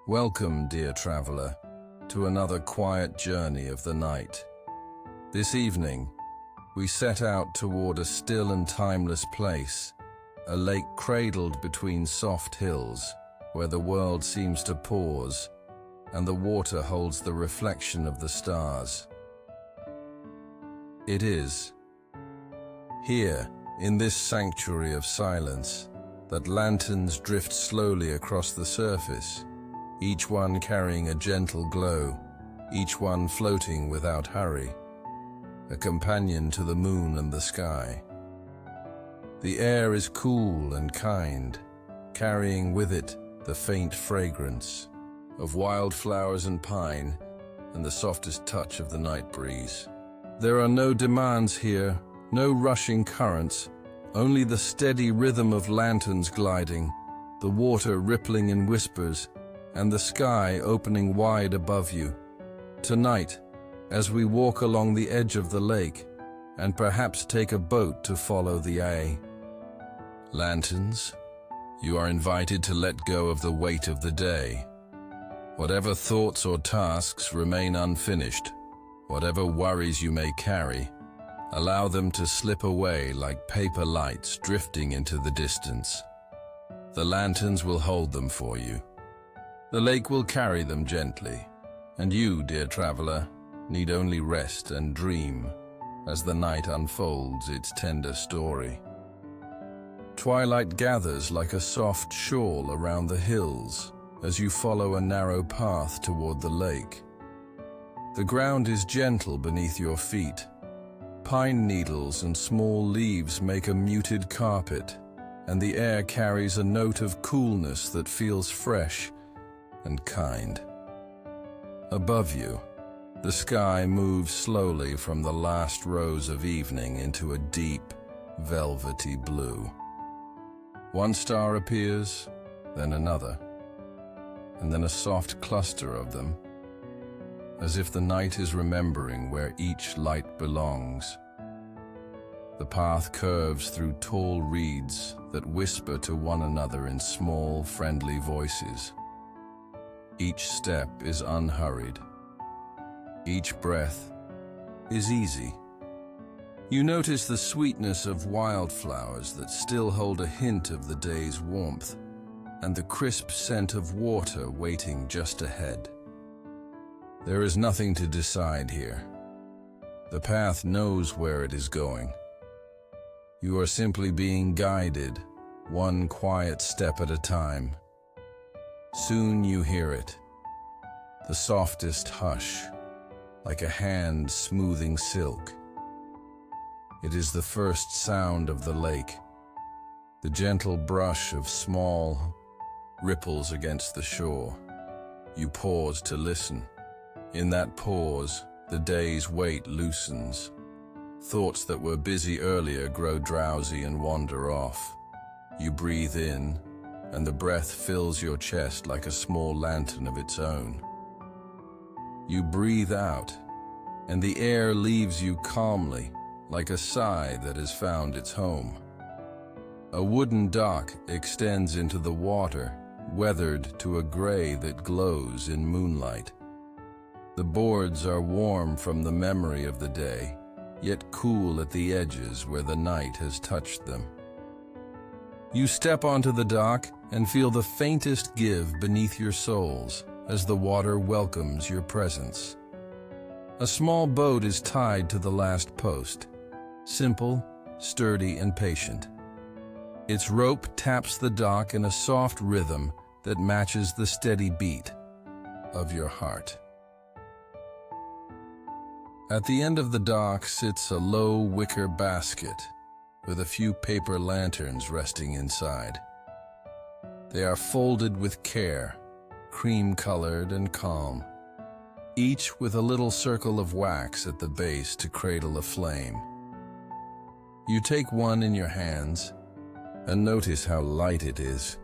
Welcome, dear traveler, to another quiet journey of the night. This evening, we set out toward a still and timeless place, a lake cradled between soft hills, where the world seems to pause, and the water holds the reflection of the stars. It is here, in this sanctuary of silence, that lanterns drift slowly across the surface, each one carrying a gentle glow, each one floating without hurry, a companion to the moon and the sky. The air is cool and kind, carrying with it the faint fragrance of wildflowers and pine and the softest touch of the night breeze. There are no demands here, no rushing currents, only the steady rhythm of lanterns gliding, the water rippling in whispers, and the sky opening wide above you. Tonight, as we walk along the edge of the lake, and perhaps take a boat to follow the lanterns, you are invited to let go of the weight of the day. Whatever thoughts or tasks remain unfinished, whatever worries you may carry, allow them to slip away like paper lights drifting into the distance. The lanterns will hold them for you. The lake will carry them gently, and you, dear traveler, need only rest and dream as the night unfolds its tender story. Twilight gathers like a soft shawl around the hills as you follow a narrow path toward the lake. The ground is gentle beneath your feet. Pine needles and small leaves make a muted carpet, and the air carries a note of coolness that feels fresh and kind. Above you, the sky moves slowly from the last rose of evening into a deep, velvety blue. One star appears, then another, and then a soft cluster of them, as if the night is remembering where each light belongs. The path curves through tall reeds that whisper to one another in small, friendly voices. Each step is unhurried. Each breath is easy. You notice the sweetness of wildflowers that still hold a hint of the day's warmth, and the crisp scent of water waiting just ahead. There is nothing to decide here. The path knows where it is going. You are simply being guided, one quiet step at a time. Soon you hear it, the softest hush, like a hand smoothing silk. It is the first sound of the lake, the gentle brush of small ripples against the shore. You pause to listen. In that pause, the day's weight loosens. Thoughts that were busy earlier grow drowsy and wander off. You breathe in, and the breath fills your chest like a small lantern of its own. You breathe out, and the air leaves you calmly, like a sigh that has found its home. A wooden dock extends into the water, weathered to a gray that glows in moonlight. The boards are warm from the memory of the day, yet cool at the edges where the night has touched them. You step onto the dock and feel the faintest give beneath your soles as the water welcomes your presence. A small boat is tied to the last post, simple, sturdy, and patient. Its rope taps the dock in a soft rhythm that matches the steady beat of your heart. At the end of the dock sits a low wicker basket with a few paper lanterns resting inside. They are folded with care, cream-colored and calm, each with a little circle of wax at the base to cradle a flame. You take one in your hands and notice how light it is,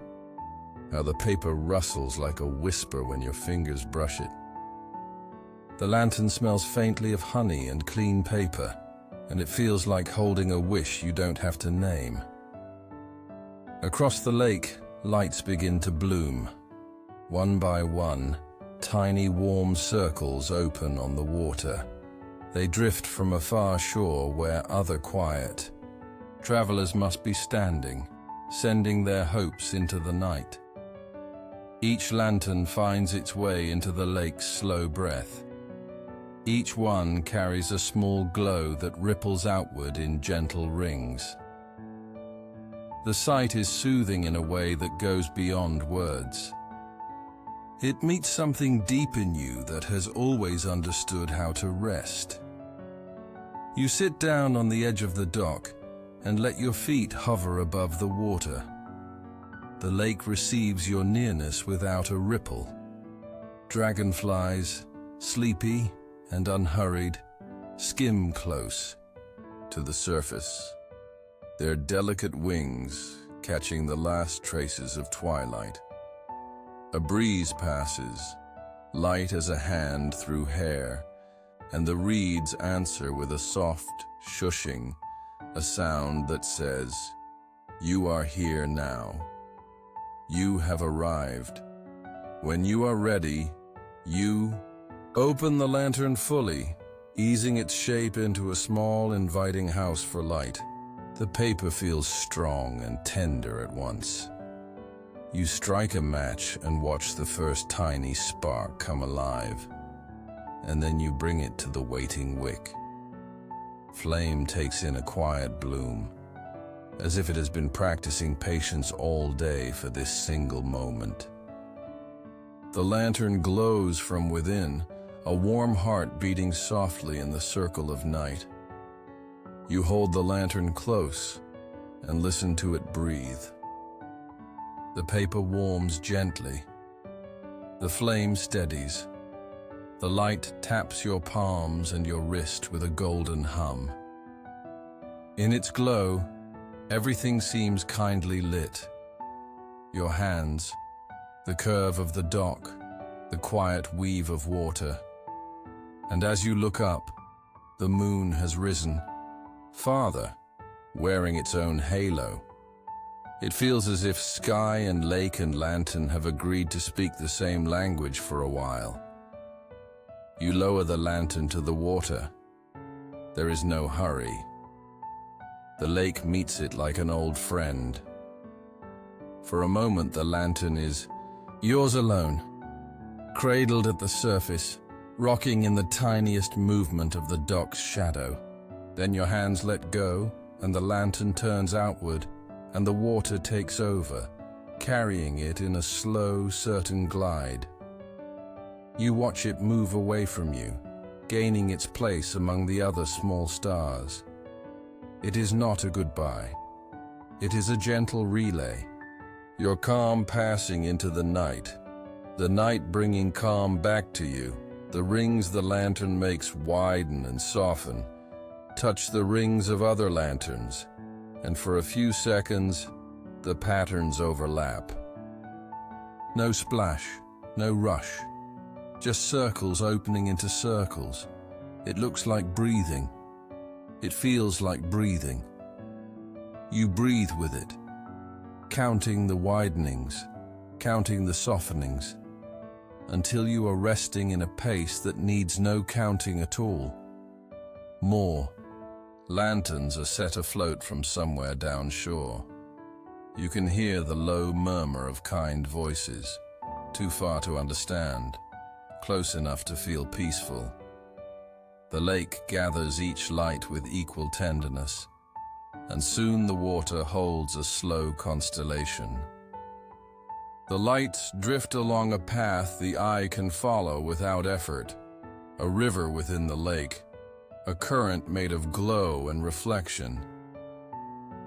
how the paper rustles like a whisper when your fingers brush it. The lantern smells faintly of honey and clean paper, and it feels like holding a wish you don't have to name. Across the lake, lights begin to bloom. One by one, tiny warm circles open on the water. They drift from a far shore where other quiet travelers must be standing, sending their hopes into the night. Each lantern finds its way into the lake's slow breath. Each one carries a small glow that ripples outward in gentle rings. The sight is soothing in a way that goes beyond words. It meets something deep in you that has always understood how to rest. You sit down on the edge of the dock and let your feet hover above the water. The lake receives your nearness without a ripple. Dragonflies, sleepy and unhurried, skim close to the surface, their delicate wings catching the last traces of twilight. A breeze passes, light as a hand through hair, and the reeds answer with a soft shushing, a sound that says, "You are here now. You have arrived. When you are ready, you open the lantern fully, easing its shape into a small, inviting house for light. The paper feels strong and tender at once. You strike a match and watch the first tiny spark come alive, and then you bring it to the waiting wick. Flame takes in a quiet bloom, as if it has been practicing patience all day for this single moment. The lantern glows from within, a warm heart beating softly in the circle of night. You hold the lantern close and listen to it breathe. The paper warms gently. The flame steadies. The light taps your palms and your wrist with a golden hum. In its glow, everything seems kindly lit. Your hands, the curve of the dock, the quiet weave of water. And as you look up, the moon has risen, farther, wearing its own halo. It feels as if sky and lake and lantern have agreed to speak the same language for a while. You lower the lantern to the water. There is no hurry. The lake meets it like an old friend. For a moment, the lantern is yours alone, cradled at the surface, rocking in the tiniest movement of the dock's shadow. Then your hands let go, and the lantern turns outward, and the water takes over, carrying it in a slow, certain glide. You watch it move away from you, gaining its place among the other small stars. It is not a goodbye. It is a gentle relay. Your calm passing into the night bringing calm back to you. The rings the lantern makes widen and soften, touch the rings of other lanterns, and for a few seconds, the patterns overlap. No splash, no rush, just circles opening into circles. It looks like breathing. It feels like breathing. You breathe with it, counting the widenings, counting the softenings, until you are resting in a pace that needs no counting at all. More. Lanterns are set afloat from somewhere down shore. You can hear the low murmur of kind voices, too far to understand, close enough to feel peaceful. The lake gathers each light with equal tenderness, and soon the water holds a slow constellation. The lights drift along a path the eye can follow without effort, a river within the lake, a current made of glow and reflection.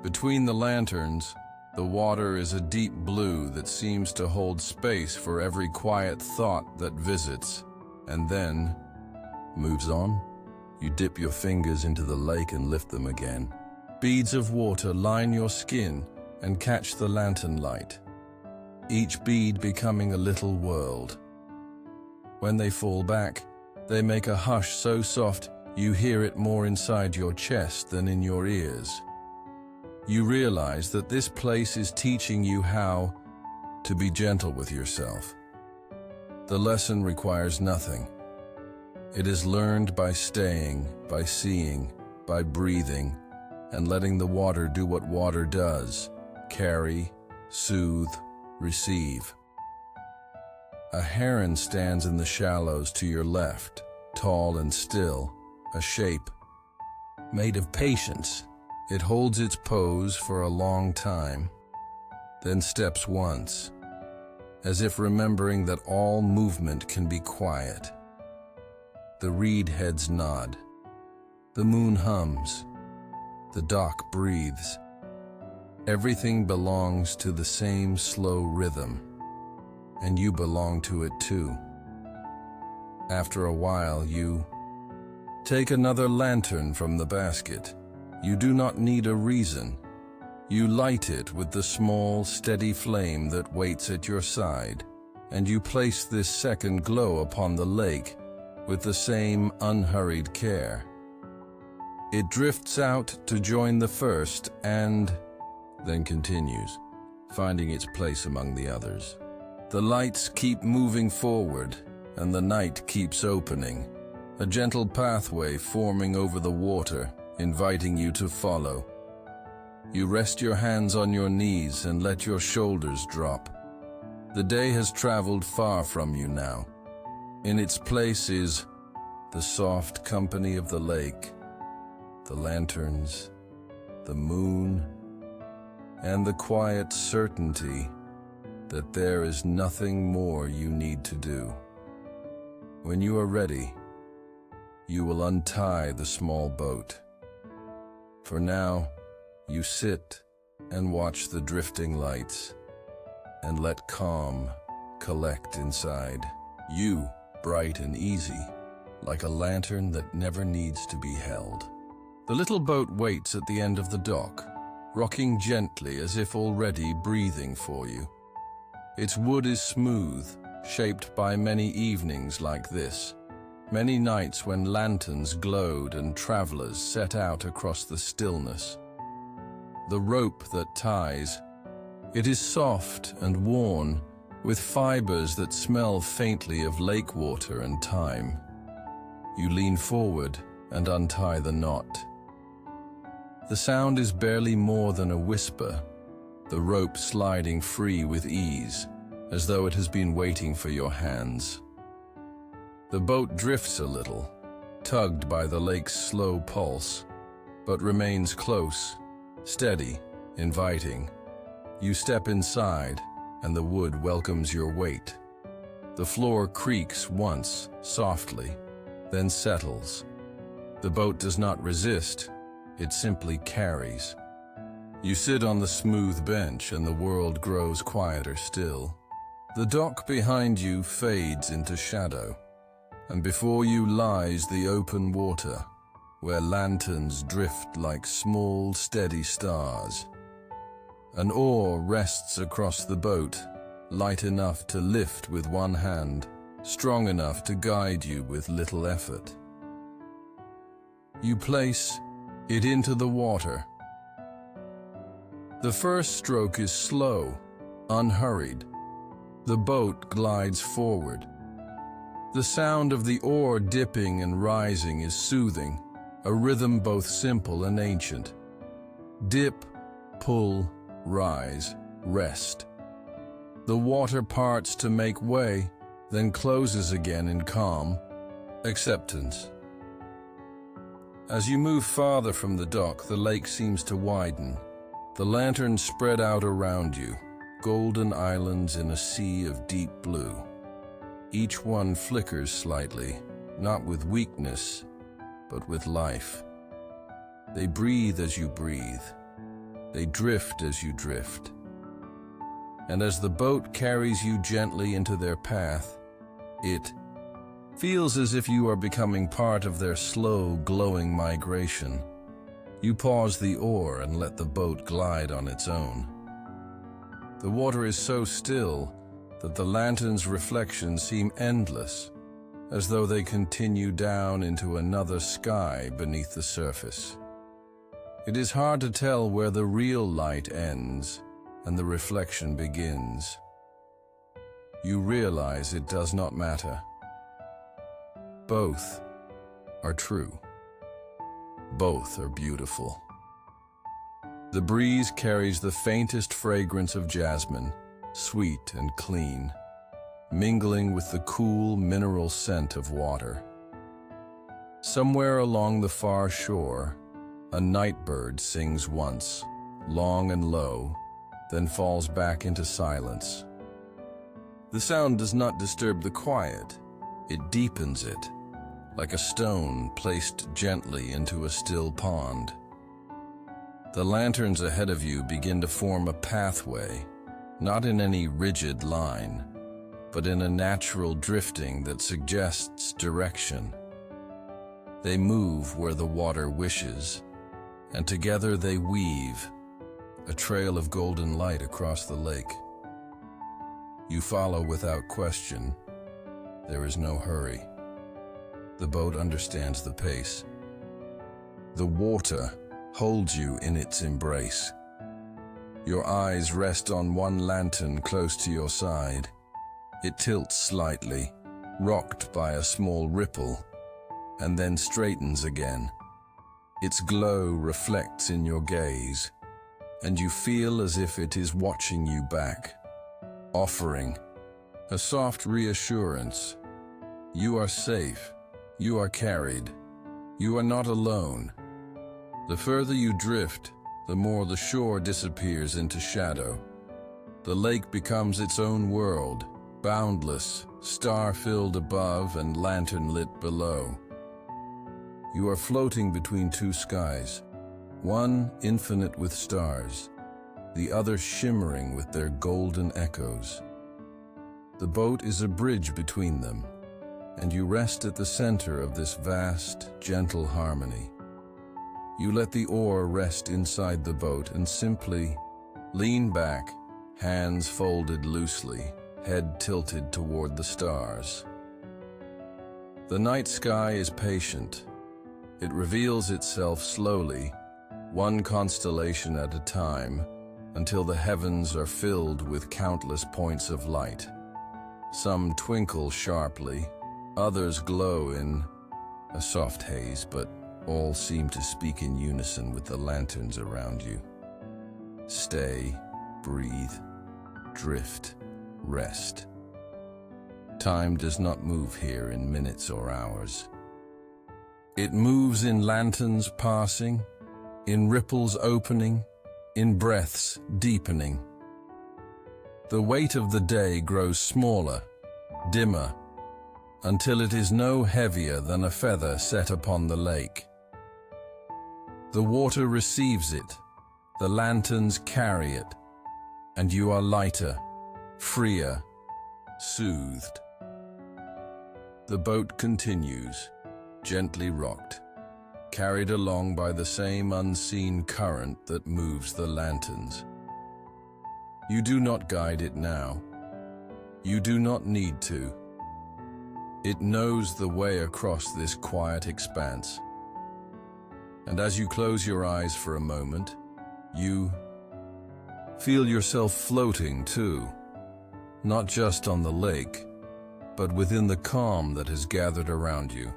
Between the lanterns, the water is a deep blue that seems to hold space for every quiet thought that visits, and then moves on. You dip your fingers into the lake and lift them again. Beads of water line your skin and catch the lantern light, each bead becoming a little world. When they fall back, they make a hush so soft you hear it more inside your chest than in your ears. You realize that this place is teaching you how to be gentle with yourself, The lesson requires nothing. It is learned by staying, by seeing, by breathing, and letting the water do what water does: carry, soothe, receive. A heron stands in the shallows to your left, tall and still, a shape made of patience. It holds its pose for a long time, then steps once, as if remembering that all movement can be quiet. The reed heads nod. The moon hums. The dock breathes. Everything belongs to the same slow rhythm, and you belong to it too. After a while, you take another lantern from the basket. You do not need a reason. You light it with the small, steady flame that waits at your side, and you place this second glow upon the lake with the same unhurried care. It drifts out to join the first and then continues, finding its place among the others. The lights keep moving forward, and the night keeps opening, a gentle pathway forming over the water, inviting you to follow. You rest your hands on your knees and let your shoulders drop. The day has traveled far from you now. In its place is the soft company of the lake, the lanterns, the moon, and the quiet certainty that there is nothing more you need to do. When you are ready, you will untie the small boat. For now, you sit and watch the drifting lights and let calm collect inside. You, bright and easy, like a lantern that never needs to be held. The little boat waits at the end of the dock, rocking gently as if already breathing for you. Its wood is smooth, shaped by many evenings like this, many nights when lanterns glowed and travelers set out across the stillness. The rope that ties, it is soft and worn, with fibers that smell faintly of lake water and thyme. You lean forward and untie the knot. The sound is barely more than a whisper, the rope sliding free with ease, as though it has been waiting for your hands. The boat drifts a little, tugged by the lake's slow pulse, but remains close, steady, inviting. You step inside, and the wood welcomes your weight. The floor creaks once, softly, then settles. The boat does not resist, it simply carries. You sit on the smooth bench, and the world grows quieter still. The dock behind you fades into shadow, and before you lies the open water, where lanterns drift like small, steady stars. An oar rests across the boat, light enough to lift with one hand, strong enough to guide you with little effort. You place it into the water. The first stroke is slow, unhurried. The boat glides forward. The sound of the oar dipping and rising is soothing, a rhythm both simple and ancient. Dip, pull, rise, rest. The water parts to make way, then closes again in calm acceptance. As you move farther from the dock, the lake seems to widen. The lanterns spread out around you, golden islands in a sea of deep blue. Each one flickers slightly, not with weakness, but with life. They breathe as you breathe. They drift as you drift. And as the boat carries you gently into their path, it feels as if you are becoming part of their slow, glowing migration. You pause the oar and let the boat glide on its own. The water is so still that the lantern's reflections seem endless, as though they continue down into another sky beneath the surface. It is hard to tell where the real light ends and the reflection begins. you realize it does not matter. Both are true. Both are beautiful. The breeze carries the faintest fragrance of jasmine, sweet and clean, mingling with the cool mineral scent of water. Somewhere along the far shore, a night bird sings once, long and low, then falls back into silence. The sound does not disturb the quiet, it deepens it, like a stone placed gently into a still pond. The lanterns ahead of you begin to form a pathway, not in any rigid line, but in a natural drifting that suggests direction. They move where the water wishes, and together they weave a trail of golden light across the lake. You follow without question. There is no hurry. The boat understands the pace. The water holds you in its embrace. Your eyes rest on one lantern close to your side. It tilts slightly, rocked by a small ripple, and then straightens again. Its glow reflects in your gaze, and you feel as if it is watching you back, offering a soft reassurance. You are safe. You are carried. You are not alone. The further you drift, the more the shore disappears into shadow. The lake becomes its own world, boundless, star-filled above and lantern-lit below. You are floating between two skies, one infinite with stars, the other shimmering with their golden echoes. The boat is a bridge between them, and you rest at the center of this vast, gentle harmony. You let the oar rest inside the boat and simply lean back, hands folded loosely, head tilted toward the stars. The night sky is patient. It reveals itself slowly, one constellation at a time, until the heavens are filled with countless points of light. Some twinkle sharply, others glow in a soft haze, but all seem to speak in unison with the lanterns around you. Stay, breathe, drift, rest. Time does not move here in minutes or hours. It moves in lanterns passing, in ripples opening, in breaths deepening. The weight of the day grows smaller, dimmer, until it is no heavier than a feather set upon the lake. The water receives it, the lanterns carry it, and you are lighter, freer, soothed. The boat continues, gently rocked, carried along by the same unseen current that moves the lanterns. You do not guide it now. You do not need to. It knows the way across this quiet expanse. And as you close your eyes for a moment, you feel yourself floating too, not just on the lake, but within the calm that has gathered around you,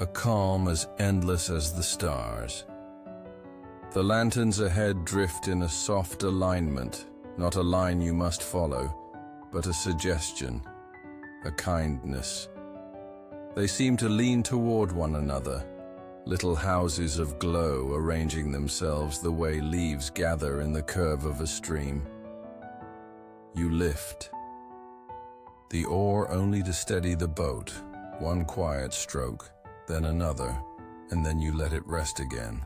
a calm as endless as the stars. The lanterns ahead drift in a soft alignment, not a line you must follow, but a suggestion, a kindness. They seem to lean toward one another, little houses of glow arranging themselves the way leaves gather in the curve of a stream. You lift, the oar only to steady the boat, one quiet stroke, then another, and then you let it rest again.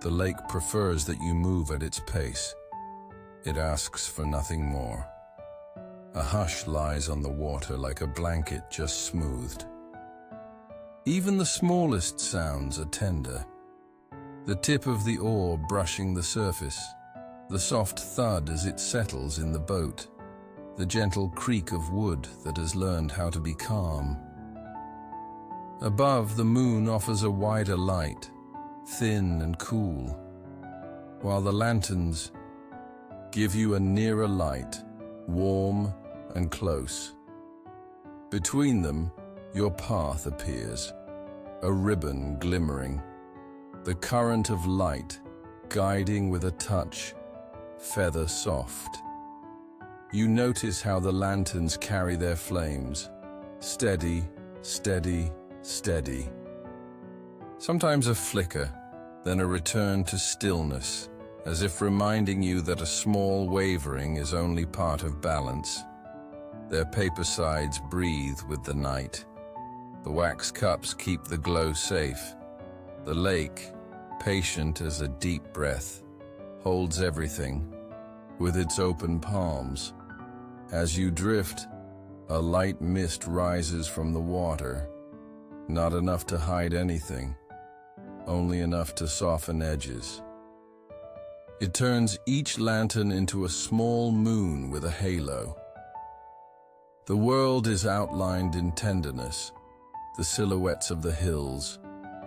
The lake prefers that you move at its pace. It asks for nothing more. A hush lies on the water like a blanket just smoothed. Even the smallest sounds are tender. The tip of the oar brushing the surface, the soft thud as it settles in the boat, the gentle creak of wood that has learned how to be calm. Above, the moon offers a wider light, thin and cool, while the lanterns give you a nearer light, warm, and close. Between them, your path appears, a ribbon glimmering, the current of light guiding with a touch, feather soft. You notice how the lanterns carry their flames, steady, steady, steady. Sometimes a flicker, then a return to stillness, as if reminding you that a small wavering is only part of balance. Their paper sides breathe with the night. The wax cups keep the glow safe. The lake, patient as a deep breath, holds everything with its open palms. As you drift, a light mist rises from the water, not enough to hide anything, only enough to soften edges. It turns each lantern into a small moon with a halo. The world is outlined in tenderness, the silhouettes of the hills,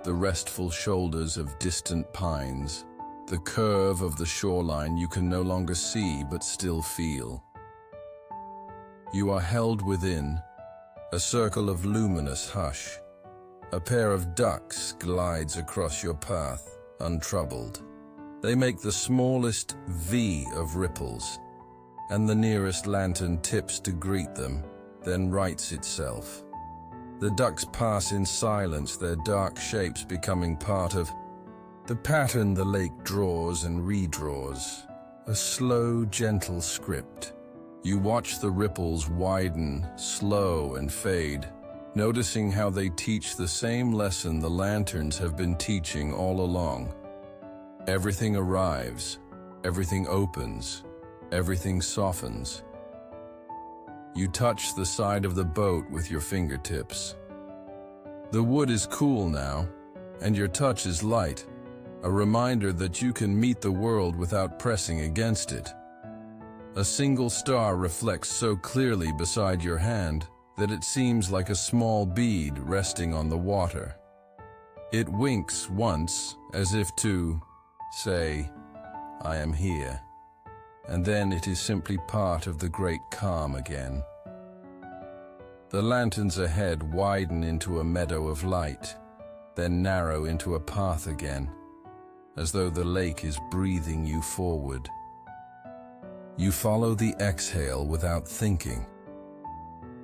the restful shoulders of distant pines, the curve of the shoreline you can no longer see but still feel. You are held within, a circle of luminous hush. A pair of ducks glides across your path, untroubled. They make the smallest V of ripples, and the nearest lantern tips to greet them, then rights itself. The ducks pass in silence, their dark shapes becoming part of the pattern the lake draws and redraws, a slow, gentle script. You watch the ripples widen, slow, and fade, noticing how they teach the same lesson the lanterns have been teaching all along. Everything arrives, everything opens, everything softens. You touch the side of the boat with your fingertips. The wood is cool now, and your touch is light, a reminder that you can meet the world without pressing against it. A single star reflects so clearly beside your hand that it seems like a small bead resting on the water. It winks once, as if to say, "I am here," and then it is simply part of the great calm again. The lanterns ahead widen into a meadow of light, then narrow into a path again, as though the lake is breathing you forward. You follow the exhale without thinking.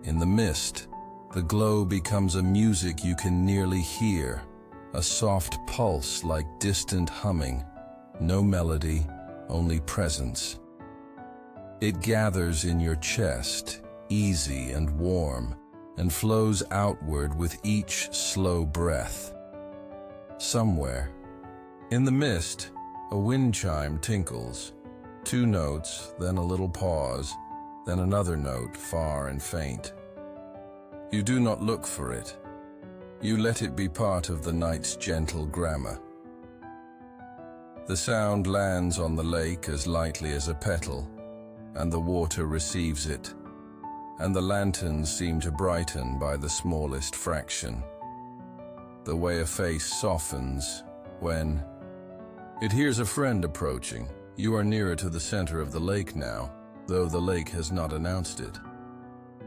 In the mist, the glow becomes a music you can nearly hear, a soft pulse like distant humming, no melody, only presence. It gathers in your chest, easy and warm, and flows outward with each slow breath. Somewhere, in the mist, a wind chime tinkles. 2 notes, then a little pause, then another note, far and faint. You do not look for it. You let it be part of the night's gentle grammar. The sound lands on the lake as lightly as a petal, and the water receives it, and the lanterns seem to brighten by the smallest fraction. The way a face softens when it hears a friend approaching. You are nearer to the center of the lake now, though the lake has not announced it.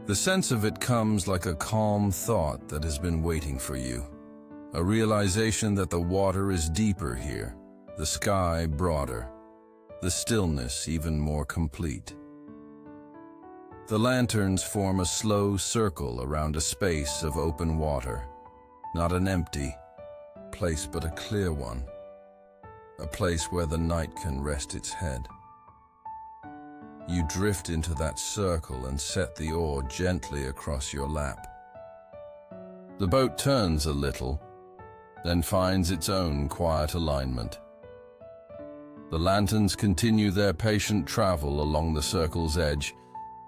The sense of it comes like a calm thought that has been waiting for you, a realization that the water is deeper here, the sky broader, the stillness even more complete. The lanterns form a slow circle around a space of open water, not an empty place but a clear one. A place where the night can rest its head. You drift into that circle and set the oar gently across your lap. The boat turns a little, then finds its own quiet alignment. The lanterns continue their patient travel along the circle's edge,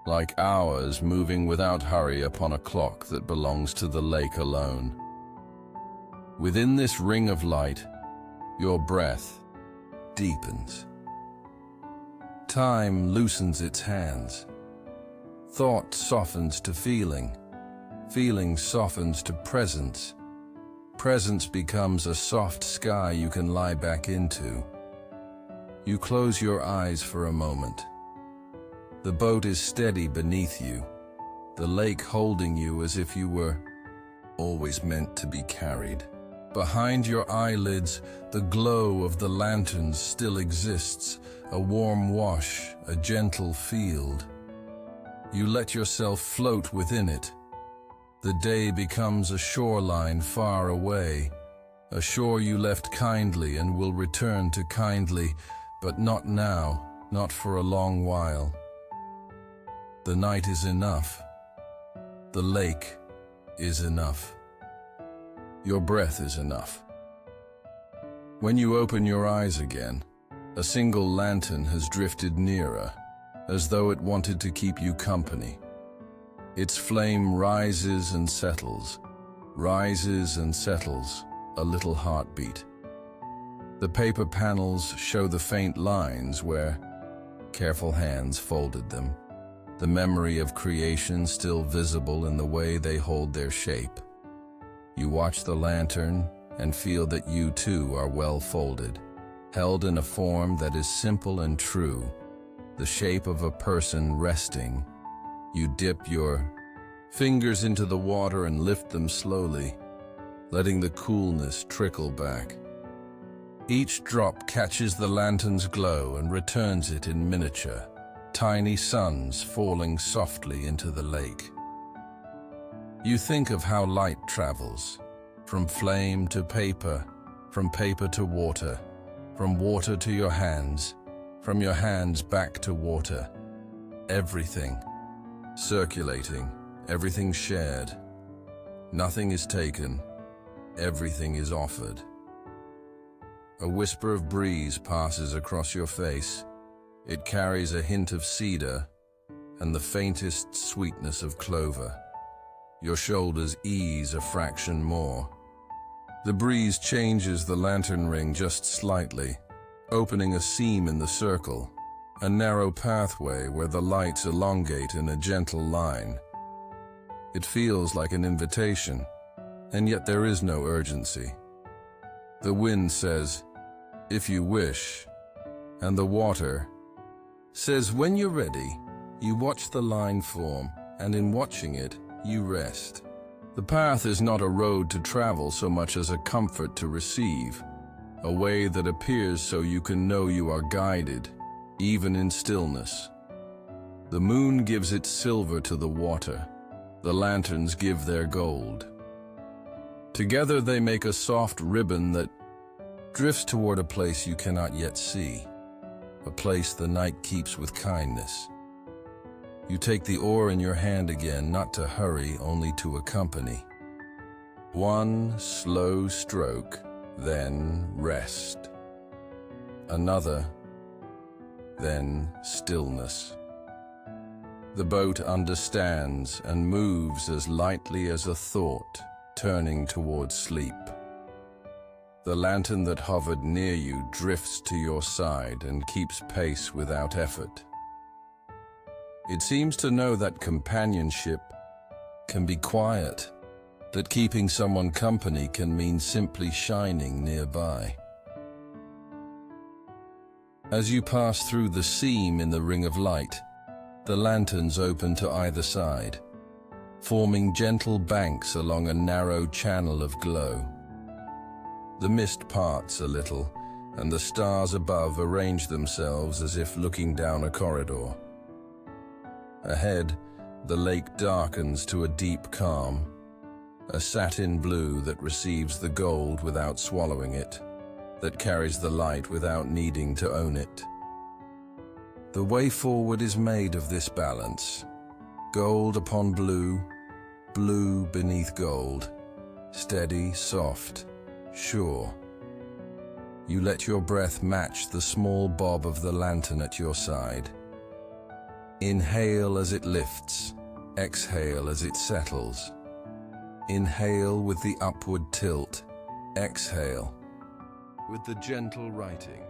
like hours moving without hurry upon a clock that belongs to the lake alone. Within this ring of light, your breath deepens. Time loosens its hands. Thought softens to feeling. Feeling softens to presence. Presence becomes a soft sky you can lie back into. You close your eyes for a moment. The boat is steady beneath you, the lake holding you as if you were always meant to be carried. Behind your eyelids, the glow of the lanterns still exists, a warm wash, a gentle field. You let yourself float within it. The day becomes a shoreline far away, a shore you left kindly and will return to kindly, but not now, not for a long while. The night is enough. The lake is enough. Your breath is enough. When you open your eyes again, a single lantern has drifted nearer, as though it wanted to keep you company. Its flame rises and settles, a little heartbeat. The paper panels show the faint lines where careful hands folded them, the memory of creation still visible in the way they hold their shape. You watch the lantern and feel that you too are well folded, held in a form that is simple and true, the shape of a person resting. You dip your fingers into the water and lift them slowly, letting the coolness trickle back. Each drop catches the lantern's glow and returns it in miniature, tiny suns falling softly into the lake. You think of how light travels, from flame to paper, from paper to water, from water to your hands, from your hands back to water. Everything circulating, everything shared. Nothing is taken, everything is offered. A whisper of breeze passes across your face. It carries a hint of cedar and the faintest sweetness of clover. Your shoulders ease a fraction more. The breeze changes the lantern ring just slightly, opening a seam in the circle, a narrow pathway where the lights elongate in a gentle line. It feels like an invitation, and yet there is no urgency. The wind says, "If you wish," and the water says, "When you're ready." You watch the line form, and in watching it, you rest. The path is not a road to travel so much as a comfort to receive, a way that appears so you can know you are guided, even in stillness. The moon gives its silver to the water. The lanterns give their gold. Together they make a soft ribbon that drifts toward a place you cannot yet see, a place the night keeps with kindness. You take the oar in your hand again, not to hurry, only to accompany. One slow stroke, then rest. Another, then stillness. The boat understands and moves as lightly as a thought, turning towards sleep. The lantern that hovered near you drifts to your side and keeps pace without effort. It seems to know that companionship can be quiet, that keeping someone company can mean simply shining nearby. As you pass through the seam in the ring of light, the lanterns open to either side, forming gentle banks along a narrow channel of glow. The mist parts a little, and the stars above arrange themselves as if looking down a corridor. Ahead, the lake darkens to a deep calm, a satin blue that receives the gold without swallowing it, that carries the light without needing to own it. The way forward is made of this balance, gold upon blue, blue beneath gold, steady, soft, sure. You let your breath match the small bob of the lantern at your side. Inhale as it lifts, exhale as it settles. Inhale with the upward tilt, exhale with the gentle righting.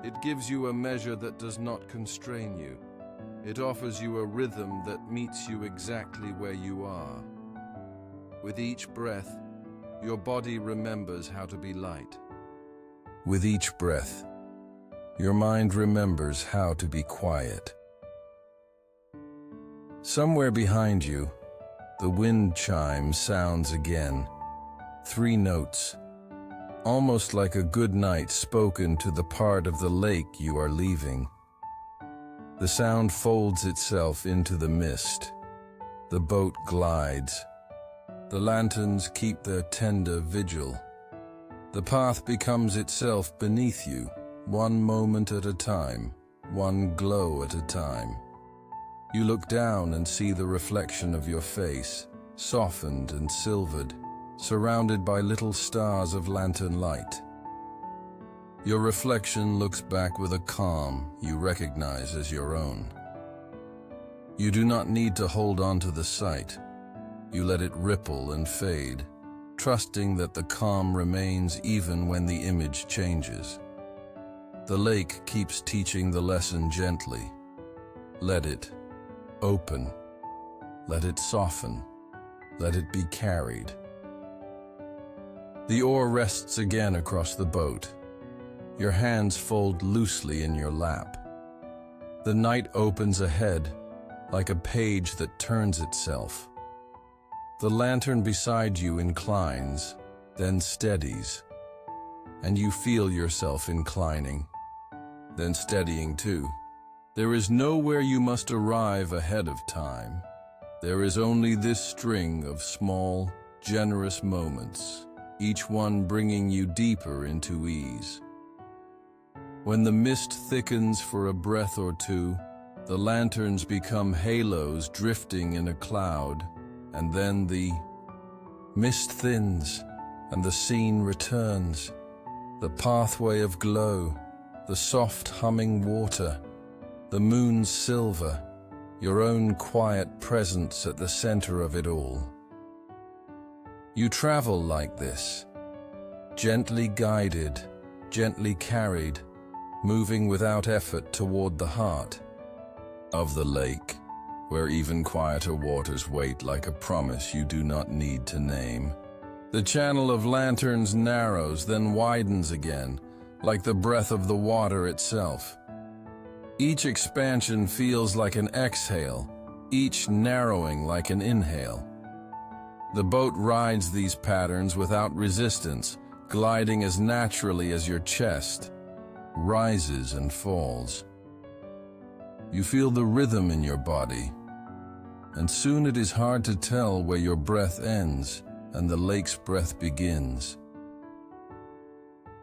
It gives you a measure that does not constrain you. It offers you a rhythm that meets you exactly where you are. With each breath, your body remembers how to be light. With each breath, your mind remembers how to be quiet. Somewhere behind you, the wind chime sounds again. 3 notes, almost like a good night spoken to the part of the lake you are leaving. The sound folds itself into the mist. The boat glides. The lanterns keep their tender vigil. The path becomes itself beneath you, one moment at a time, one glow at a time. You look down and see the reflection of your face, softened and silvered, surrounded by little stars of lantern light. Your reflection looks back with a calm you recognize as your own. You do not need to hold on to the sight. You let it ripple and fade, trusting that the calm remains even when the image changes. The lake keeps teaching the lesson gently. Let it open. Let it soften. Let it be carried. The oar rests again across the boat. Your hands fold loosely in your lap. The night opens ahead, like a page that turns itself. The lantern beside you inclines, then steadies, and you feel yourself inclining, then steadying too. There is nowhere you must arrive ahead of time. There is only this string of small, generous moments, each one bringing you deeper into ease. When the mist thickens for a breath or two, the lanterns become halos drifting in a cloud, and then the mist thins and the scene returns. The pathway of glow, the soft humming water, the moon's silver, your own quiet presence at the center of it all. You travel like this, gently guided, gently carried, moving without effort toward the heart of the lake, where even quieter waters wait like a promise you do not need to name. The channel of lanterns narrows, then widens again, like the breath of the water itself. Each expansion feels like an exhale, each narrowing like an inhale. The boat rides these patterns without resistance, gliding as naturally as your chest, rises and falls. You feel the rhythm in your body, and soon it is hard to tell where your breath ends and the lake's breath begins.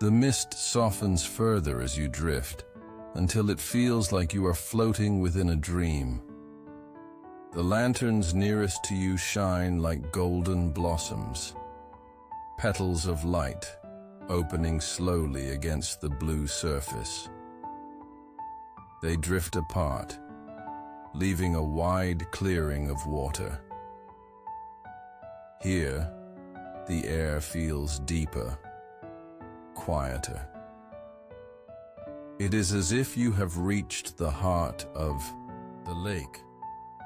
The mist softens further as you drift, until it feels like you are floating within a dream. The lanterns nearest to you shine like golden blossoms, petals of light opening slowly against the blue surface. They drift apart, leaving a wide clearing of water. Here, the air feels deeper, quieter. It is as if you have reached the heart of the lake.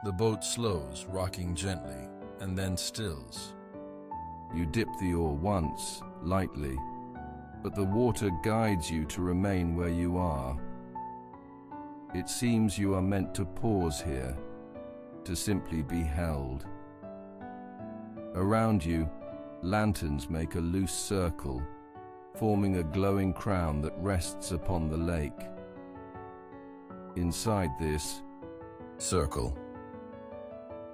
The boat slows, rocking gently, and then stills. You dip the oar once, lightly, but the water guides you to remain where you are. It seems you are meant to pause here, to simply be held. Around you, lanterns make a loose circle, forming a glowing crown that rests upon the lake. Inside this circle,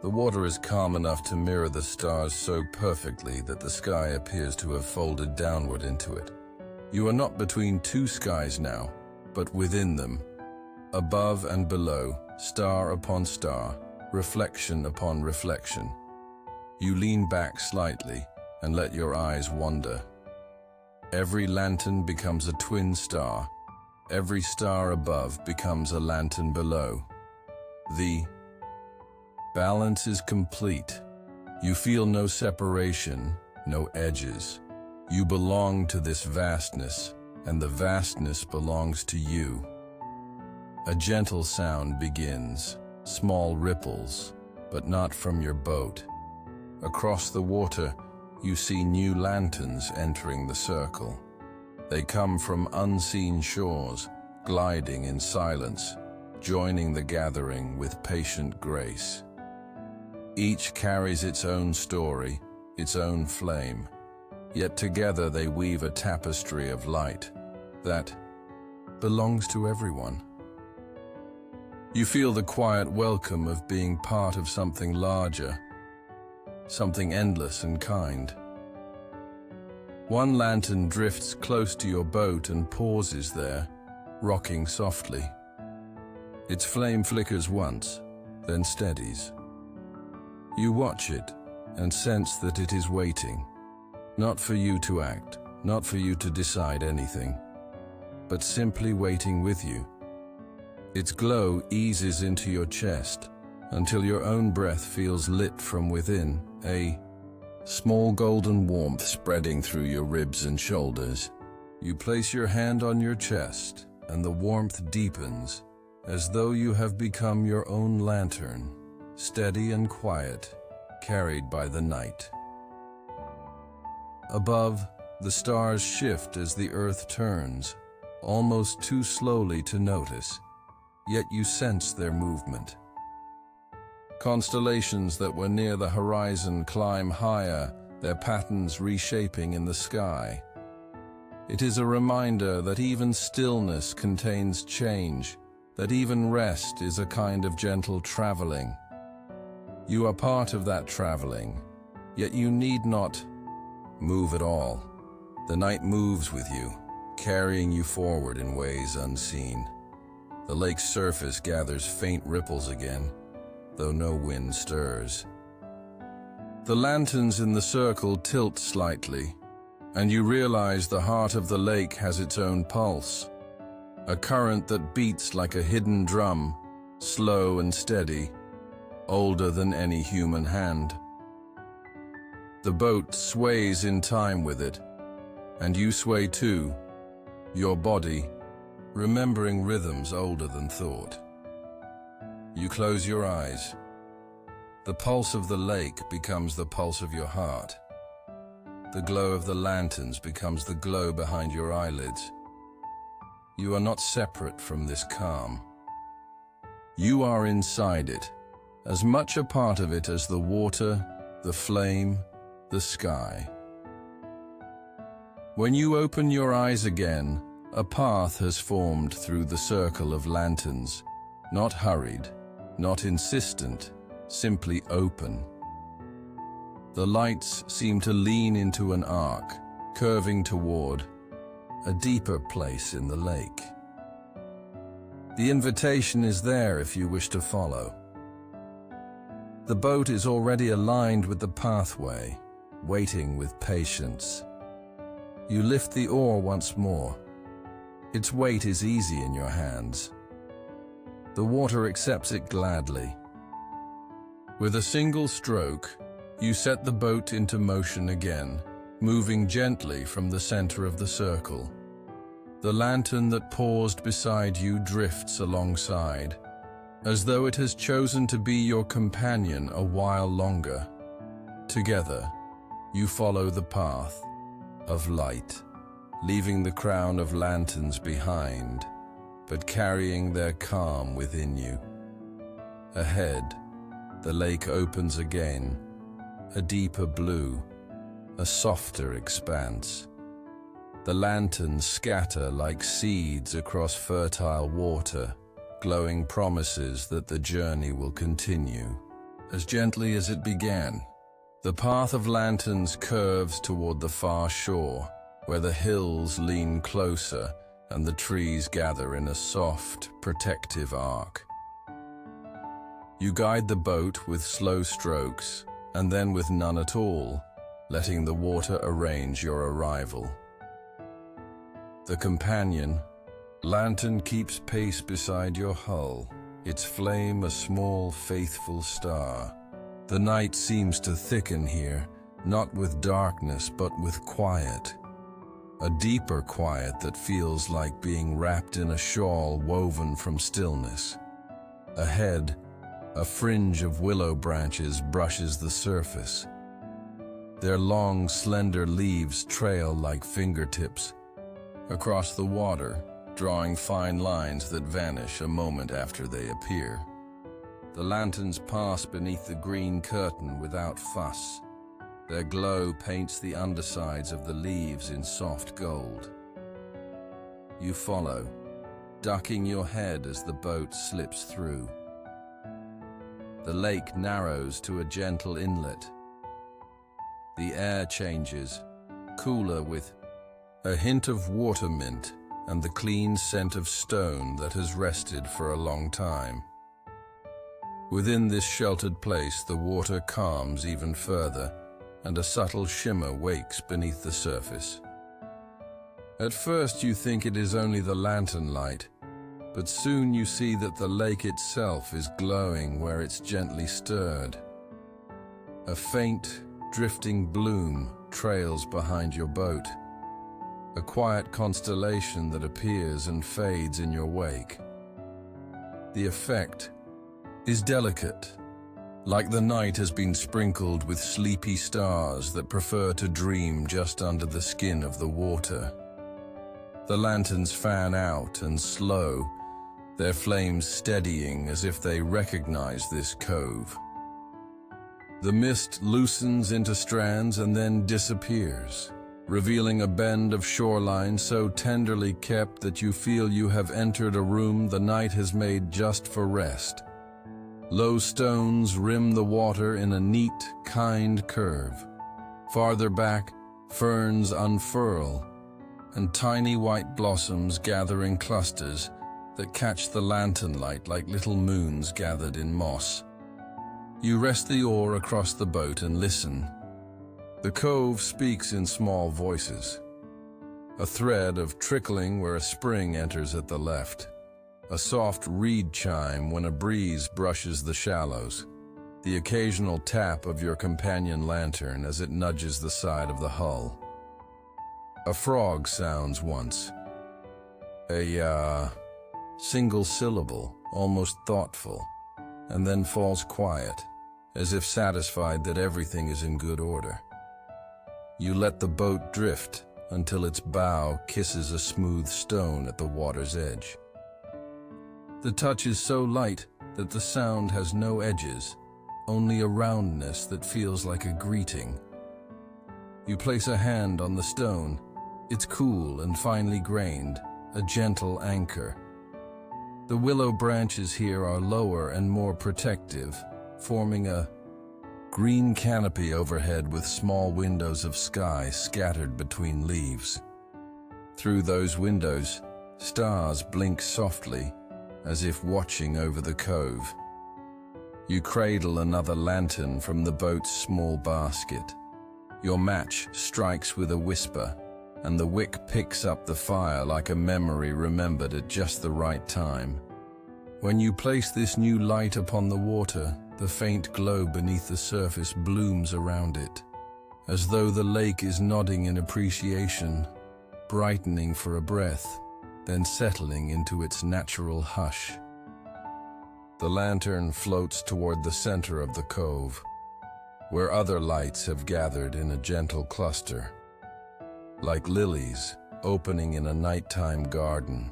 the water is calm enough to mirror the stars so perfectly that the sky appears to have folded downward into it. You are not between two skies now, but within them. Above and below, star upon star, reflection upon reflection. You lean back slightly and let your eyes wander. Every lantern becomes a twin star. Every star above becomes a lantern below. The balance is complete. You feel no separation, no edges. You belong to this vastness, and the vastness belongs to you. A gentle sound begins, small ripples, but not from your boat. Across the water, you see new lanterns entering the circle. They come from unseen shores, gliding in silence, joining the gathering with patient grace. Each carries its own story, its own flame, yet together they weave a tapestry of light that belongs to everyone. You feel the quiet welcome of being part of something larger, something endless and kind. One lantern drifts close to your boat and pauses there, rocking softly. Its flame flickers once, then steadies. You watch it and sense that it is waiting, not for you to act, not for you to decide anything, but simply waiting with you. Its glow eases into your chest until your own breath feels lit from within, a small golden warmth spreading through your ribs and shoulders. You place your hand on your chest, and the warmth deepens, as though you have become your own lantern, steady and quiet, carried by the night. Above, the stars shift as the earth turns, almost too slowly to notice, yet you sense their movement. Constellations that were near the horizon climb higher, their patterns reshaping in the sky. It is a reminder that even stillness contains change, that even rest is a kind of gentle traveling. You are part of that traveling, yet you need not move at all. The night moves with you, carrying you forward in ways unseen. The lake's surface gathers faint ripples again, though no wind stirs. The lanterns in the circle tilt slightly, and you realize the heart of the lake has its own pulse, a current that beats like a hidden drum, slow and steady, older than any human hand. The boat sways in time with it, and you sway too, your body remembering rhythms older than thought. You close your eyes. The pulse of the lake becomes the pulse of your heart. The glow of the lanterns becomes the glow behind your eyelids. You are not separate from this calm. You are inside it, as much a part of it as the water, the flame, the sky. When you open your eyes again, a path has formed through the circle of lanterns, not hurried, not insistent, simply open. The lights seem to lean into an arc, curving toward a deeper place in the lake. The invitation is there if you wish to follow. The boat is already aligned with the pathway, waiting with patience. You lift the oar once more. Its weight is easy in your hands. The water accepts it gladly. With a single stroke, you set the boat into motion again, moving gently from the center of the circle. The lantern that paused beside you drifts alongside, as though it has chosen to be your companion a while longer. Together, you follow the path of light, leaving the crown of lanterns behind, but carrying their calm within you. Ahead, the lake opens again, a deeper blue, a softer expanse. The lanterns scatter like seeds across fertile water, glowing promises that the journey will continue. As gently as it began, the path of lanterns curves toward the far shore, where the hills lean closer and the trees gather in a soft, protective arc. You guide the boat with slow strokes, and then with none at all, letting the water arrange your arrival. The companion lantern keeps pace beside your hull, its flame a small, faithful star. The night seems to thicken here, not with darkness but with quiet. A deeper quiet that feels like being wrapped in a shawl woven from stillness. Ahead, a fringe of willow branches brushes the surface. Their long, slender leaves trail like fingertips across the water, drawing fine lines that vanish a moment after they appear. The lanterns pass beneath the green curtain without fuss. Their glow paints the undersides of the leaves in soft gold. You follow, ducking your head as the boat slips through. The lake narrows to a gentle inlet. The air changes, cooler with a hint of water mint and the clean scent of stone that has rested for a long time. Within this sheltered place, the water calms even further, and a subtle shimmer wakes beneath the surface. At first you think it is only the lantern light, but soon you see that the lake itself is glowing where it's gently stirred. A faint, drifting bloom trails behind your boat, a quiet constellation that appears and fades in your wake. The effect is delicate, like the night has been sprinkled with sleepy stars that prefer to dream just under the skin of the water. The lanterns fan out and slow, their flames steadying as if they recognize this cove. The mist loosens into strands and then disappears, revealing a bend of shoreline so tenderly kept that you feel you have entered a room the night has made just for rest. Low stones rim the water in a neat, kind curve. Farther back, ferns unfurl, and tiny white blossoms gather in clusters that catch the lantern light like little moons gathered in moss. You rest the oar across the boat and listen. The cove speaks in small voices, a thread of trickling where a spring enters at the left, a soft reed chime when a breeze brushes the shallows, the occasional tap of your companion lantern as it nudges the side of the hull. A frog sounds once, a single syllable, almost thoughtful, and then falls quiet, as if satisfied that everything is in good order. You let the boat drift until its bow kisses a smooth stone at the water's edge. The touch is so light that the sound has no edges, only a roundness that feels like a greeting. You place a hand on the stone. It's cool and finely grained, a gentle anchor. The willow branches here are lower and more protective, forming a green canopy overhead with small windows of sky scattered between leaves. Through those windows, stars blink softly, as if watching over the cove. You cradle another lantern from the boat's small basket. Your match strikes with a whisper, and the wick picks up the fire like a memory remembered at just the right time. When you place this new light upon the water, the faint glow beneath the surface blooms around it, as though the lake is nodding in appreciation, brightening for a breath, then settling into its natural hush. The lantern floats toward the center of the cove, where other lights have gathered in a gentle cluster, like lilies opening in a nighttime garden.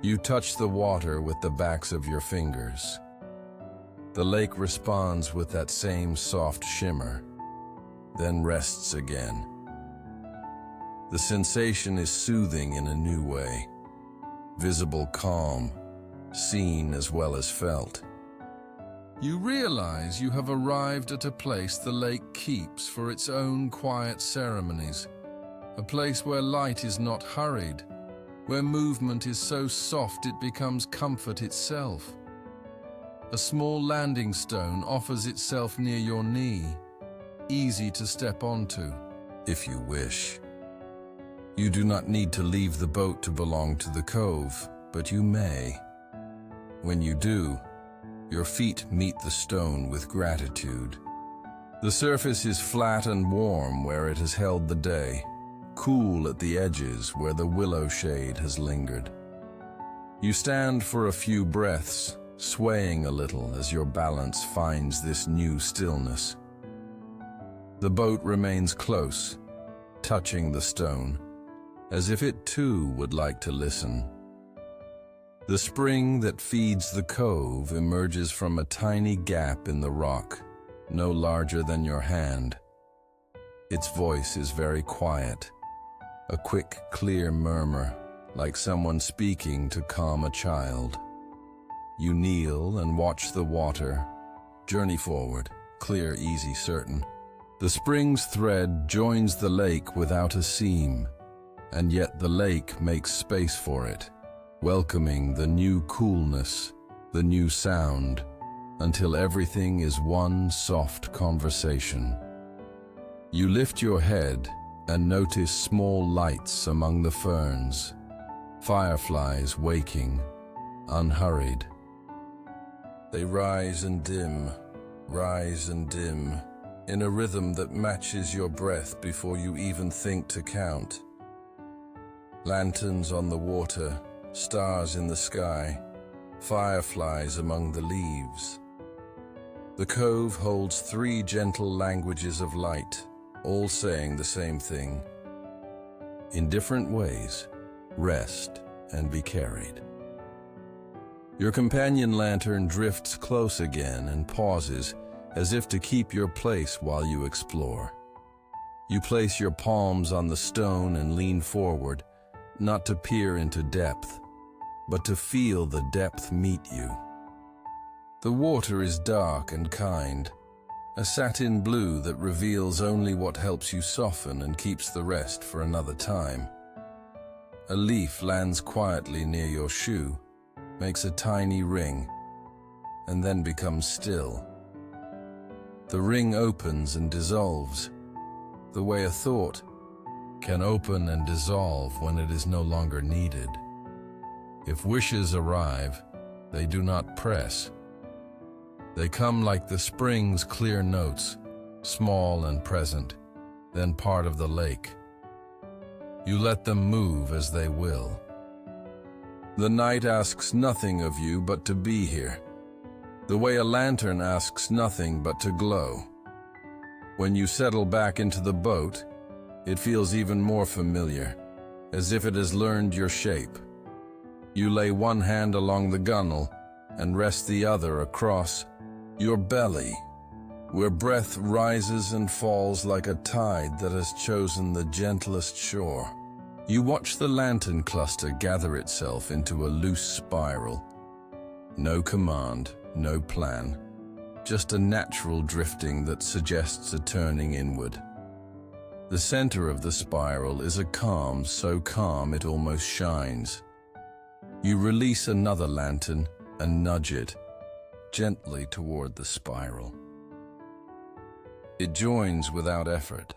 You touch the water with the backs of your fingers. The lake responds with that same soft shimmer, then rests again. The sensation is soothing in a new way, visible calm, seen as well as felt. You realize you have arrived at a place the lake keeps for its own quiet ceremonies, a place where light is not hurried, where movement is so soft it becomes comfort itself. A small landing stone offers itself near your knee, easy to step onto, if you wish. You do not need to leave the boat to belong to the cove, but you may. When you do, your feet meet the stone with gratitude. The surface is flat and warm where it has held the day, cool at the edges where the willow shade has lingered. You stand for a few breaths, swaying a little as your balance finds this new stillness. The boat remains close, touching the stone, as if it too would like to listen. The spring that feeds the cove emerges from a tiny gap in the rock, no larger than your hand. Its voice is very quiet, a quick, clear murmur, like someone speaking to calm a child. You kneel and watch the water, journey forward, clear, easy, certain. The spring's thread joins the lake without a seam, and yet the lake makes space for it, welcoming the new coolness, the new sound, until everything is one soft conversation. You lift your head and notice small lights among the ferns, fireflies waking, unhurried. They rise and dim, in a rhythm that matches your breath before you even think to count. Lanterns on the water, stars in the sky, fireflies among the leaves. The cove holds 3 gentle languages of light, all saying the same thing. In different ways, rest and be carried. Your companion lantern drifts close again and pauses, as if to keep your place while you explore. You place your palms on the stone and lean forward, not to peer into depth, but to feel the depth meet you. The water is dark and kind, a satin blue that reveals only what helps you soften and keeps the rest for another time. A leaf lands quietly near your shoe, makes a tiny ring, and then becomes still. The ring opens and dissolves, the way a thought can open and dissolve when it is no longer needed. If wishes arrive, they do not press. They come like the spring's clear notes, small and present, then part of the lake. You let them move as they will. The night asks nothing of you but to be here, the way a lantern asks nothing but to glow. When you settle back into the boat, it feels even more familiar, as if it has learned your shape. You lay one hand along the gunwale and rest the other across your belly, where breath rises and falls like a tide that has chosen the gentlest shore. You watch the lantern cluster gather itself into a loose spiral. No command, no plan, just a natural drifting that suggests a turning inward. The center of the spiral is a calm so calm it almost shines. You release another lantern and nudge it gently toward the spiral. It joins without effort,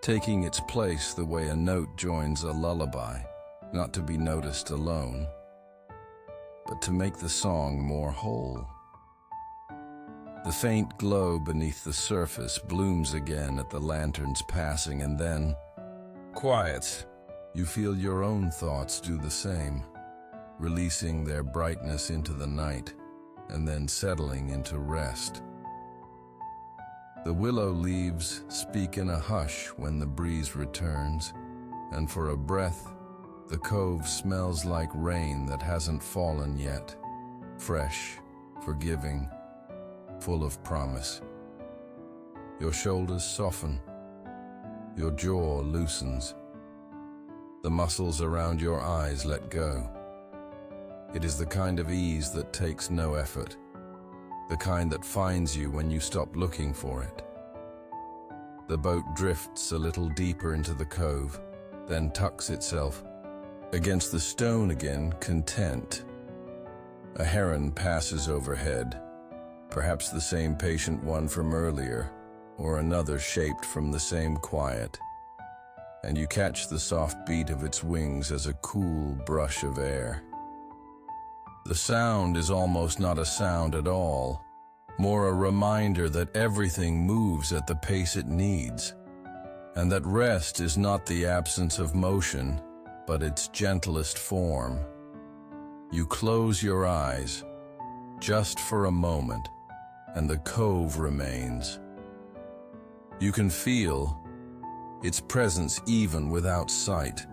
taking its place the way a note joins a lullaby, not to be noticed alone, but to make the song more whole. The faint glow beneath the surface blooms again at the lantern's passing, and then, quiet, you feel your own thoughts do the same, releasing their brightness into the night, and then settling into rest. The willow leaves speak in a hush when the breeze returns, and for a breath, the cove smells like rain that hasn't fallen yet, fresh, forgiving, full of promise. Your shoulders soften, your jaw loosens, the muscles around your eyes let go. It is the kind of ease that takes no effort, the kind that finds you when you stop looking for it. The boat drifts a little deeper into the cove, then tucks itself against the stone again, content. A heron passes overhead, perhaps the same patient one from earlier, or another shaped from the same quiet, and you catch the soft beat of its wings as a cool brush of air. The sound is almost not a sound at all, more a reminder that everything moves at the pace it needs, and that rest is not the absence of motion, but its gentlest form. You close your eyes, just for a moment, and the cove remains. You can feel its presence even without sight,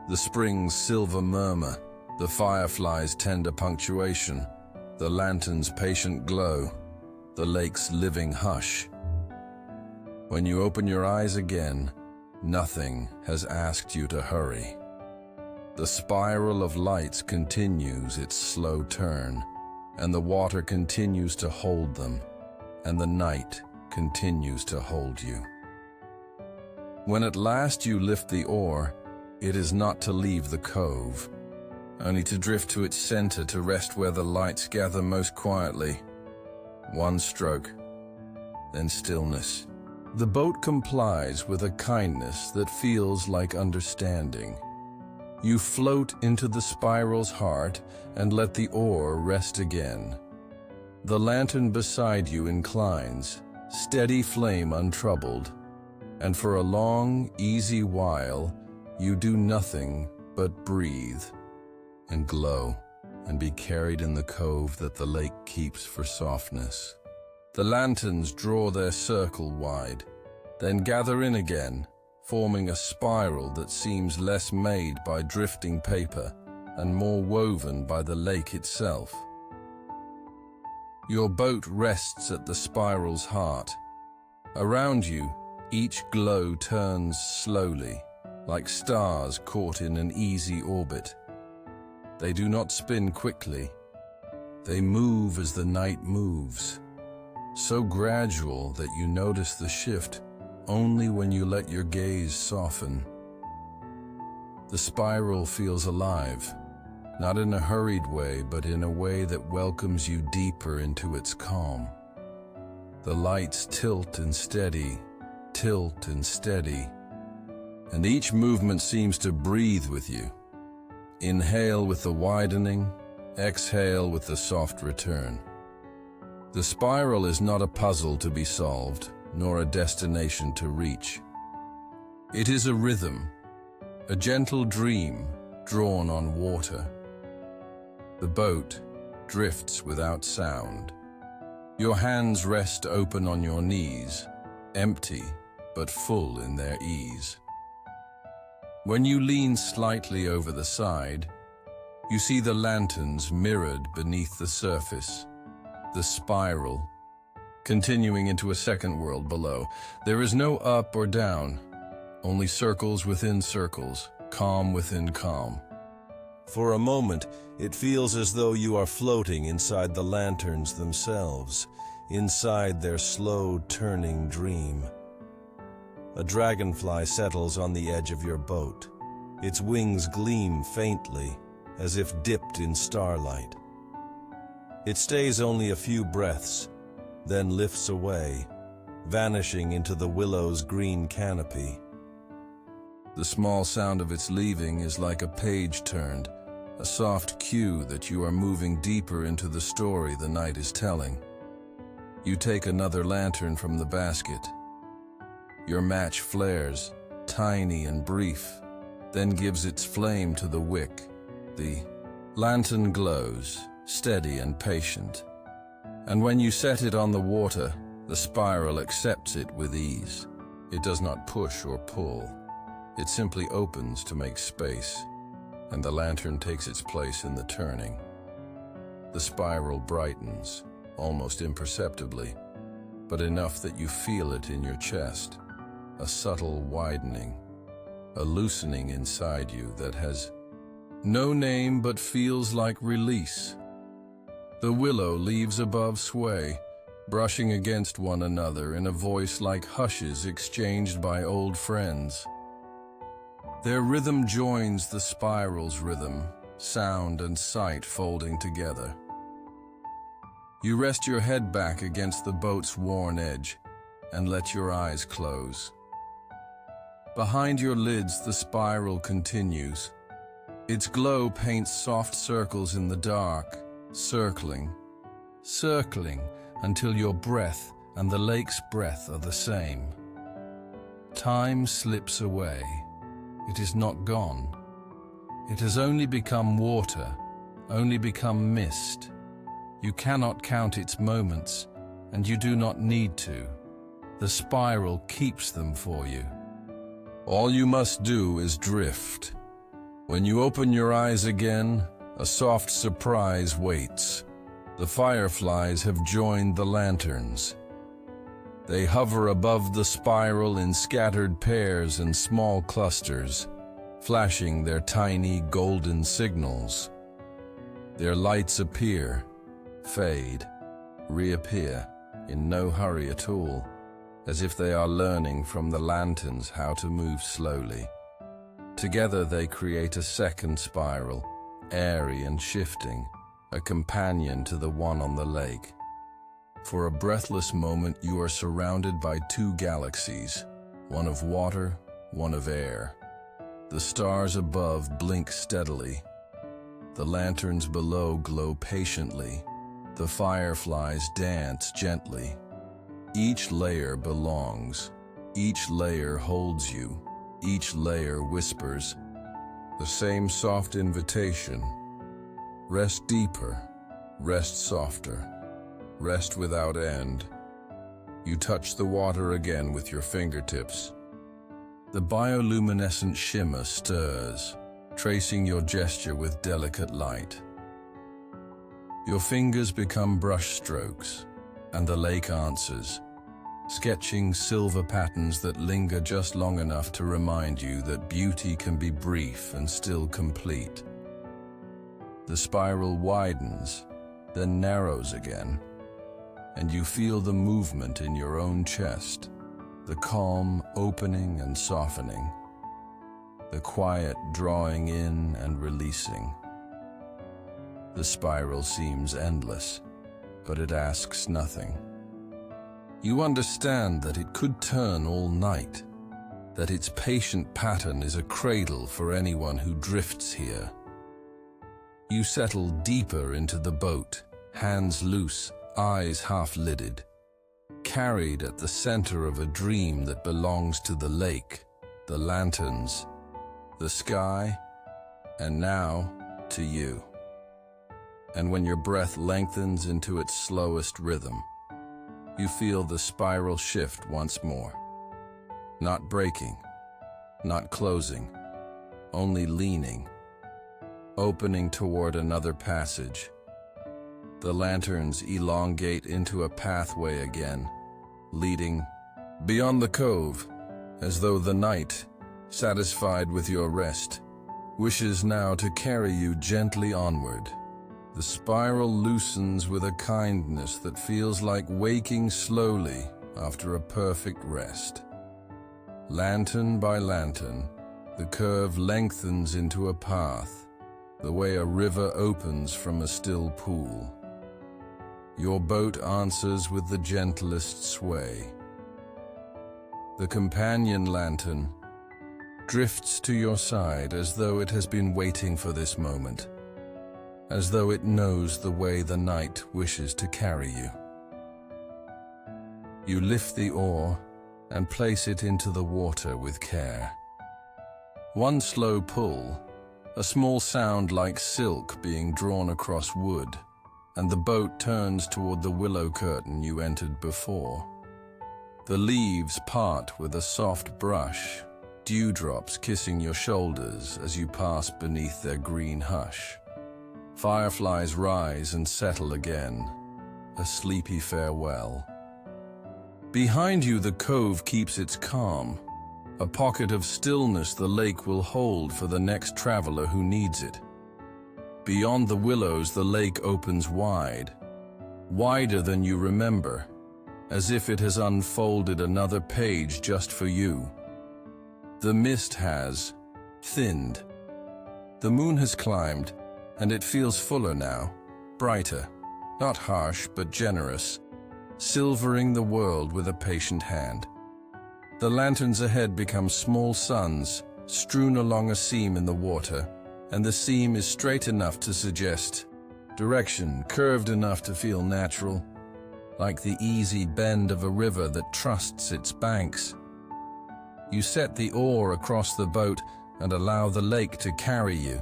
the spring's silver murmur, The firefly's tender punctuation, the lantern's patient glow, the lake's living hush. When you open your eyes again, nothing has asked you to hurry. The spiral of lights continues its slow turn, and the water continues to hold them, and the night continues to hold you. When at last you lift the oar, it is not to leave the cove, only to drift to its center to rest where the lights gather most quietly. One stroke, then stillness. The boat complies with a kindness that feels like understanding. You float into the spiral's heart and let the oar rest again. The lantern beside you inclines, steady flame untroubled, and for a long, easy while, you do nothing but breathe and glow and be carried in the cove that the lake keeps for softness. The lanterns draw their circle wide, then gather in again, forming a spiral that seems less made by drifting paper and more woven by the lake itself. Your boat rests at the spiral's heart. Around you, each glow turns slowly, like stars caught in an easy orbit. They do not spin quickly. They move as the night moves, so gradual that you notice the shift only when you let your gaze soften. The spiral feels alive, not in a hurried way, but in a way that welcomes you deeper into its calm. The lights tilt and steady, and each movement seems to breathe with you. Inhale with the widening, exhale with the soft return. The spiral is not a puzzle to be solved, nor a destination to reach. It is a rhythm, a gentle dream drawn on water. The boat drifts without sound. Your hands rest open on your knees, empty but full in their ease. When you lean slightly over the side, you see the lanterns mirrored beneath the surface, the spiral, continuing into a second world below. There is no up or down, only circles within circles, calm within calm. For a moment, it feels as though you are floating inside the lanterns themselves, inside their slow turning dream. A dragonfly settles on the edge of your boat. Its wings gleam faintly, as if dipped in starlight. It stays only a few breaths, then lifts away, vanishing into the willow's green canopy. The small sound of its leaving is like a page turned, a soft cue that you are moving deeper into the story the night is telling. You take another lantern from the basket. Your match flares, tiny and brief, then gives its flame to the wick. The lantern glows, steady and patient. And when you set it on the water, the spiral accepts it with ease. It does not push or pull. It simply opens to make space, and the lantern takes its place in the turning. The spiral brightens, almost imperceptibly, but enough that you feel it in your chest. A subtle widening, a loosening inside you that has no name but feels like release. The willow leaves above sway, brushing against one another in a voice like hushes exchanged by old friends. Their rhythm joins the spiral's rhythm, sound and sight folding together. You rest your head back against the boat's worn edge and let your eyes close. Behind your lids, the spiral continues. Its glow paints soft circles in the dark, circling until your breath and the lake's breath are the same. Time slips away. It is not gone. It has only become water, only become mist. You cannot count its moments, and you do not need to. The spiral keeps them for you. All you must do is drift. When you open your eyes again, A soft surprise waits. The fireflies have joined the lanterns. They hover above the spiral in scattered pairs and small clusters, flashing their tiny golden signals. Their lights appear, fade, reappear, in no hurry at all, as if they are learning from the lanterns how to move slowly. Together they create a second spiral, airy and shifting, a companion to the one on the lake. For a breathless moment you are surrounded by two galaxies, one of water, one of air. The stars above blink steadily. The lanterns below glow patiently. The fireflies dance gently. Each layer belongs. Each layer holds you. Each layer whispers. The same soft invitation. Rest deeper. Rest softer. Rest without end. You touch the water again with your fingertips. The bioluminescent shimmer stirs, tracing your gesture with delicate light. Your fingers become brush strokes, and the lake answers, sketching silver patterns that linger just long enough to remind you that beauty can be brief and still complete. The spiral widens, then narrows again, and you feel the movement in your own chest, the calm opening and softening, the quiet drawing in and releasing. The spiral seems endless, but it asks nothing. You understand that it could turn all night, that its patient pattern is a cradle for anyone who drifts here. You settle deeper into the boat, hands loose, eyes half-lidded, carried at the center of a dream that belongs to the lake, the lanterns, the sky, and now to you. And when your breath lengthens into its slowest rhythm, you feel the spiral shift once more. Not breaking, not closing, only leaning, opening toward another passage. The lanterns elongate into a pathway again, leading beyond the cove, as though the night, satisfied with your rest, wishes now to carry you gently onward. The spiral loosens with a kindness that feels like waking slowly after a perfect rest. Lantern by lantern, the curve lengthens into a path, the way a river opens from a still pool. Your boat answers with the gentlest sway. The companion lantern drifts to your side as though it has been waiting for this moment, as though it knows the way the night wishes to carry you. You lift the oar and place it into the water with care. One slow pull, a small sound like silk being drawn across wood, and the boat turns toward the willow curtain you entered before. The leaves part with a soft brush, dewdrops kissing your shoulders as you pass beneath their green hush. Fireflies rise and settle again, a sleepy farewell. Behind you the cove keeps its calm, a pocket of stillness the lake will hold for the next traveler who needs it. Beyond the willows the lake opens wide, wider than you remember, as if it has unfolded another page just for you. The mist has thinned. The moon has climbed, and it feels fuller now, brighter, not harsh but generous, silvering the world with a patient hand. The lanterns ahead become small suns, strewn along a seam in the water, and the seam is straight enough to suggest direction, curved enough to feel natural, like the easy bend of a river that trusts its banks. You set the oar across the boat and allow the lake to carry you.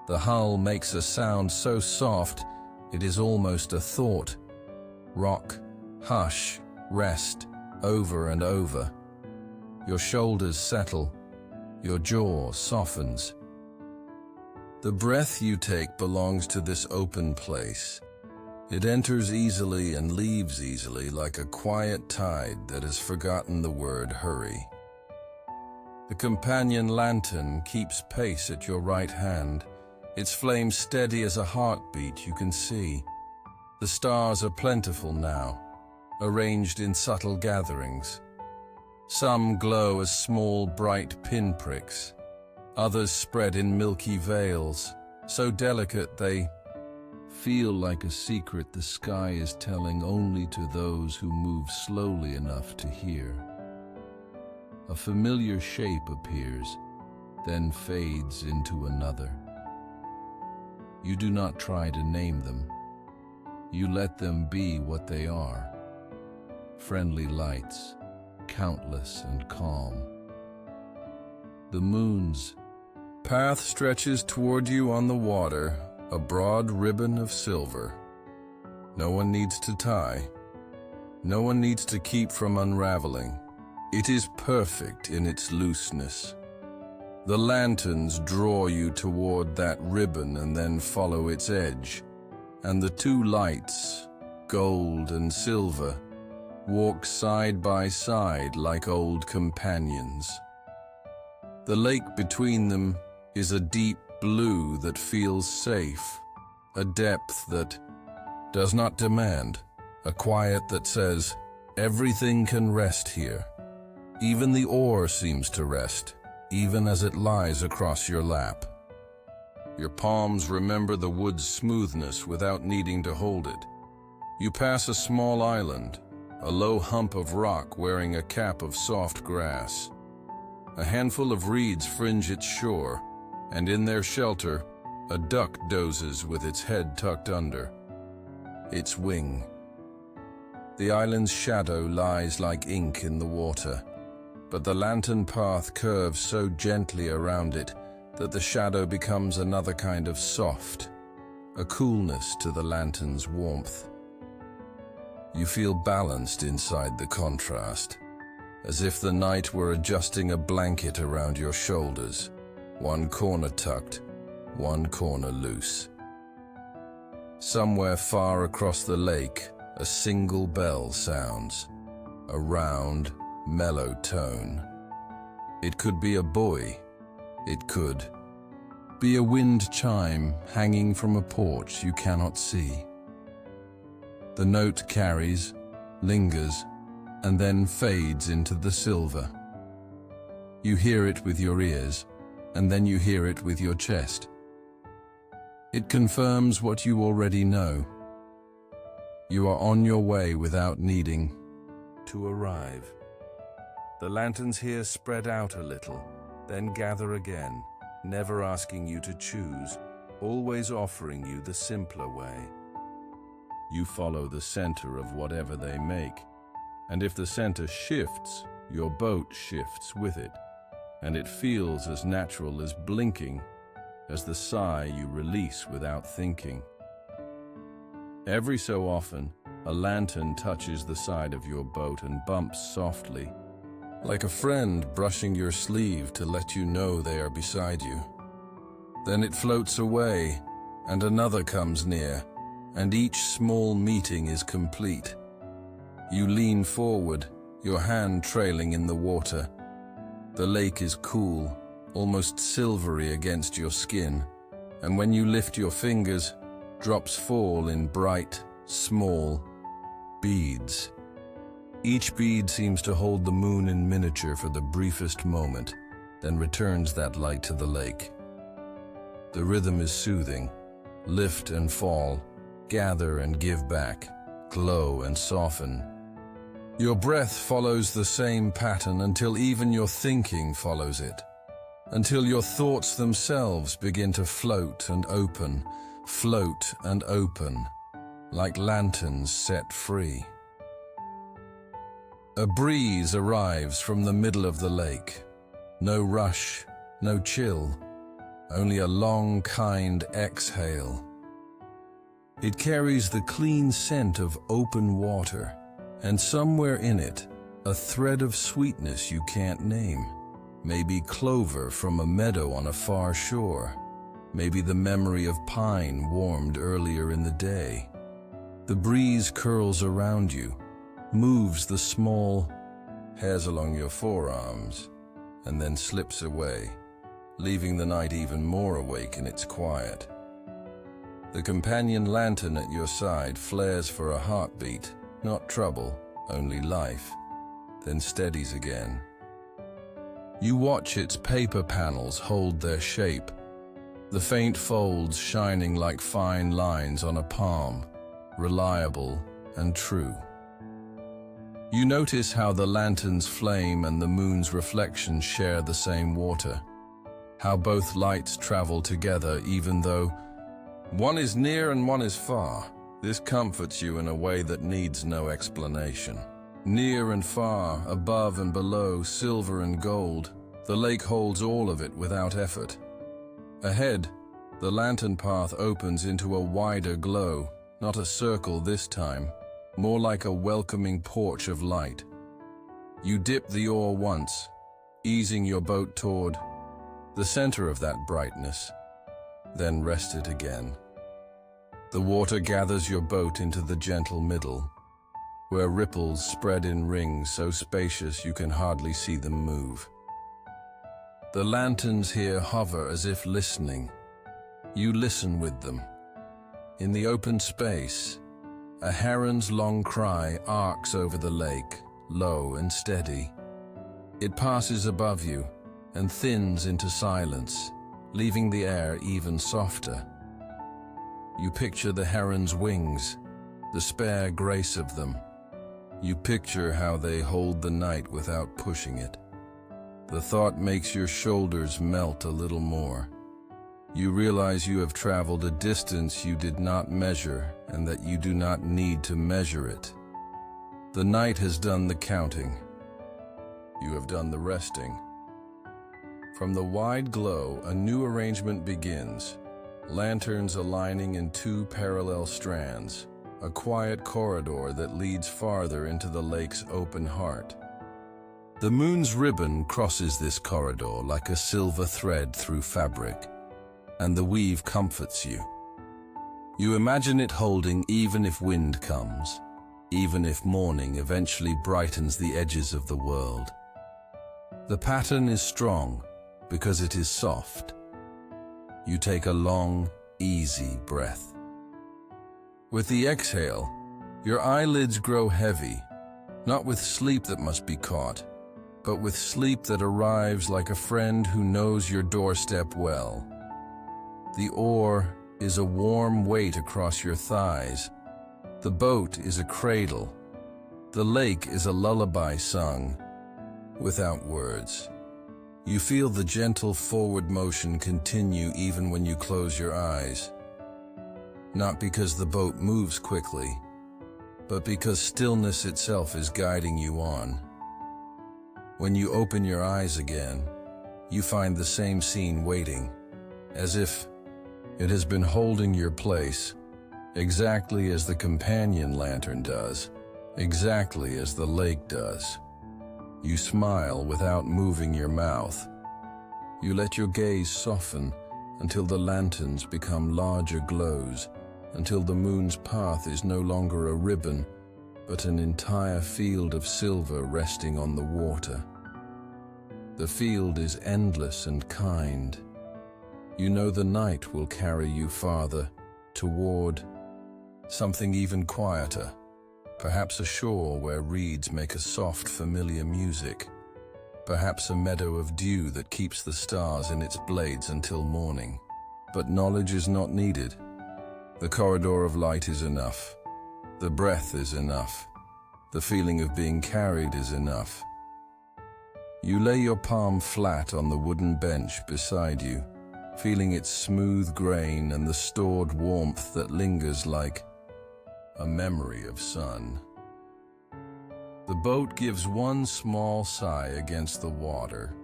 The hull makes a sound so soft it is almost a thought. Rock, hush, rest, over and over. Your shoulders settle, your jaw softens. The breath you take belongs to this open place. It enters easily and leaves easily, like a quiet tide that has forgotten the word hurry. The companion lantern keeps pace at your right hand, its flame steady as a heartbeat you can see. The stars are plentiful now, arranged in subtle gatherings. Some glow as small, bright pinpricks. Others spread in milky veils, so delicate they feel like a secret the sky is telling only to those who move slowly enough to hear. A familiar shape appears, then fades into another. You do not try to name them. You let them be what they are. Friendly lights, countless and calm. The moon's path stretches toward you on the water, a broad ribbon of silver. No one needs to tie. No one needs to keep from unraveling. It is perfect in its looseness. The lanterns draw you toward that ribbon and then follow its edge, and the two lights, gold and silver, walk side by side like old companions. The lake between them is a deep blue that feels safe, a depth that does not demand, a quiet that says, everything can rest here. Even the oar seems to rest, even as it lies across your lap. Your palms remember the wood's smoothness without needing to hold it. You pass a small island, a low hump of rock wearing a cap of soft grass. A handful of reeds fringe its shore, and in their shelter, a duck dozes with its head tucked under its wing. The island's shadow lies like ink in the water, but the lantern path curves so gently around it that the shadow becomes another kind of soft, a coolness to the lantern's warmth. You feel balanced inside the contrast, as if the night were adjusting a blanket around your shoulders, one corner tucked, one corner loose. Somewhere far across the lake, a single bell sounds, a round, mellow tone. It could be a buoy. It could be a wind chime hanging from a porch you cannot see. The note carries, lingers, and then fades into the silver. You hear it with your ears, and then you hear it with your chest. It confirms what you already know. You are on your way without needing to arrive. The lanterns here spread out a little, then gather again, never asking you to choose, always offering you the simpler way. You follow the center of whatever they make, and if the center shifts, your boat shifts with it, and it feels as natural as blinking, as the sigh you release without thinking. Every so often, a lantern touches the side of your boat and bumps softly, like a friend brushing your sleeve to let you know they are beside you. Then it floats away, and another comes near, and each small meeting is complete. You lean forward, your hand trailing in the water. The lake is cool, almost silvery against your skin, and when you lift your fingers, drops fall in bright, small beads. Each bead seems to hold the moon in miniature for the briefest moment, then returns that light to the lake. The rhythm is soothing. Lift and fall, gather and give back, glow and soften. Your breath follows the same pattern until even your thinking follows it, until your thoughts themselves begin to float and open, like lanterns set free. A breeze arrives from the middle of the lake. No rush, no chill, only a long, kind exhale. It carries the clean scent of open water, and somewhere in it, a thread of sweetness you can't name. Maybe clover from a meadow on a far shore, maybe the memory of pine warmed earlier in the day. The breeze curls around you, moves the small hairs along your forearms, and then slips away, leaving the night even more awake in its quiet. The companion lantern at your side flares for a heartbeat, not trouble, only life, then steadies again. You watch its paper panels hold their shape, the faint folds shining like fine lines on a palm, reliable and true. You notice how the lantern's flame and the moon's reflection share the same water, how both lights travel together even though one is near and one is far. This comforts you in a way that needs no explanation. Near and far, above and below, silver and gold, the lake holds all of it without effort. Ahead, the lantern path opens into a wider glow, not a circle this time, more like a welcoming porch of light. You dip the oar once, easing your boat toward the center of that brightness, then rest it again. The water gathers your boat into the gentle middle, where ripples spread in rings so spacious you can hardly see them move. The lanterns here hover as if listening. You listen with them. In the open space, a heron's long cry arcs over the lake, low and steady. It passes above you and thins into silence, leaving the air even softer. You picture the heron's wings, the spare grace of them. You picture how they hold the night without pushing it. The thought makes your shoulders melt a little more. You realize you have traveled a distance you did not measure and that you do not need to measure it. The night has done the counting. You have done the resting. From the wide glow, a new arrangement begins. Lanterns aligning in two parallel strands, a quiet corridor that leads farther into the lake's open heart. The moon's ribbon crosses this corridor like a silver thread through fabric, and the weave comforts you. You imagine it holding even if wind comes, even if morning eventually brightens the edges of the world. The pattern is strong because it is soft. You take a long, easy breath. With the exhale, your eyelids grow heavy, not with sleep that must be caught, but with sleep that arrives like a friend who knows your doorstep well. The oar is a warm weight across your thighs. The boat is a cradle. The lake is a lullaby sung without words. You feel the gentle forward motion continue even when you close your eyes. Not because the boat moves quickly, but because stillness itself is guiding you on. When you open your eyes again, you find the same scene waiting, as if it has been holding your place, exactly as the companion lantern does, exactly as the lake does. You smile without moving your mouth. You let your gaze soften until the lanterns become larger glows, until the moon's path is no longer a ribbon, but an entire field of silver resting on the water. The field is endless and kind. You know the night will carry you farther, toward something even quieter. Perhaps a shore where reeds make a soft, familiar music. Perhaps a meadow of dew that keeps the stars in its blades until morning. But knowledge is not needed. The corridor of light is enough. The breath is enough. The feeling of being carried is enough. You lay your palm flat on the wooden bench beside you, feeling its smooth grain and the stored warmth that lingers like a memory of sun. The boat gives one small sigh against the water,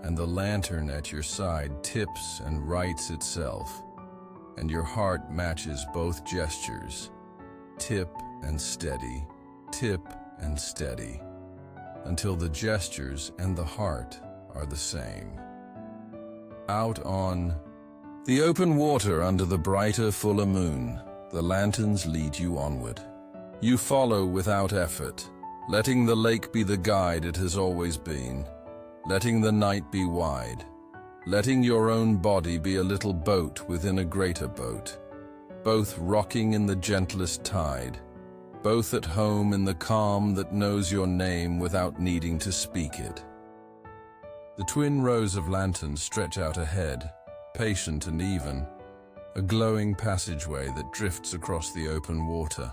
and the lantern at your side tips and rights itself, and your heart matches both gestures, tip and steady, until the gestures and the heart are the same. Out on The open water under the brighter, fuller moon, the lanterns lead you onward. You follow without effort, letting the lake be the guide it has always been, letting the night be wide, letting your own body be a little boat within a greater boat, both rocking in the gentlest tide, both at home in the calm that knows your name without needing to speak it. The twin rows of lanterns stretch out ahead, patient and even, a glowing passageway that drifts across the open water.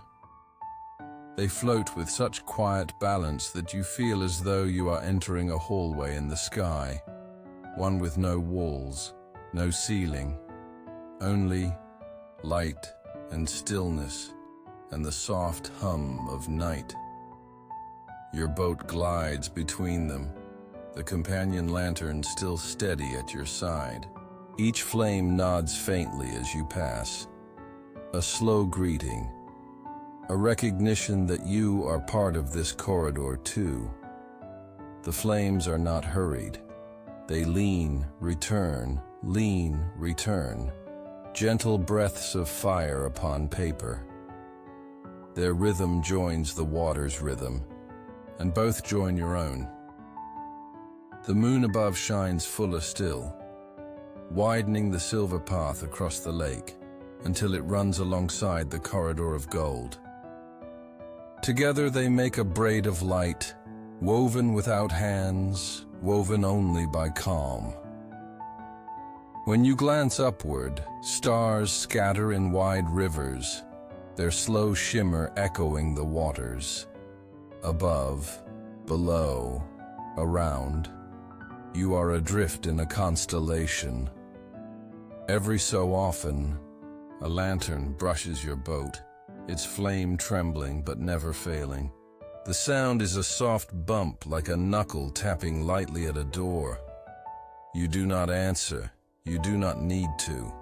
They float with such quiet balance that you feel as though you are entering a hallway in the sky, one with no walls, no ceiling, only light and stillness and the soft hum of night. Your boat glides between them, the companion lantern still steady at your side. Each flame nods faintly as you pass, a slow greeting, a recognition that you are part of this corridor too. The flames are not hurried. They lean, return, gentle breaths of fire upon paper. Their rhythm joins the water's rhythm, and both join your own. The moon above shines fuller still, widening the silver path across the lake until it runs alongside the corridor of gold. Together they make a braid of light, woven without hands, woven only by calm. When you glance upward, stars scatter in wide rivers, their slow shimmer echoing the waters. Above, below, around, you are adrift in a constellation. Every so often, a lantern brushes your boat, its flame trembling but never failing. The sound is a soft bump like a knuckle tapping lightly at a door. You do not answer, you do not need to.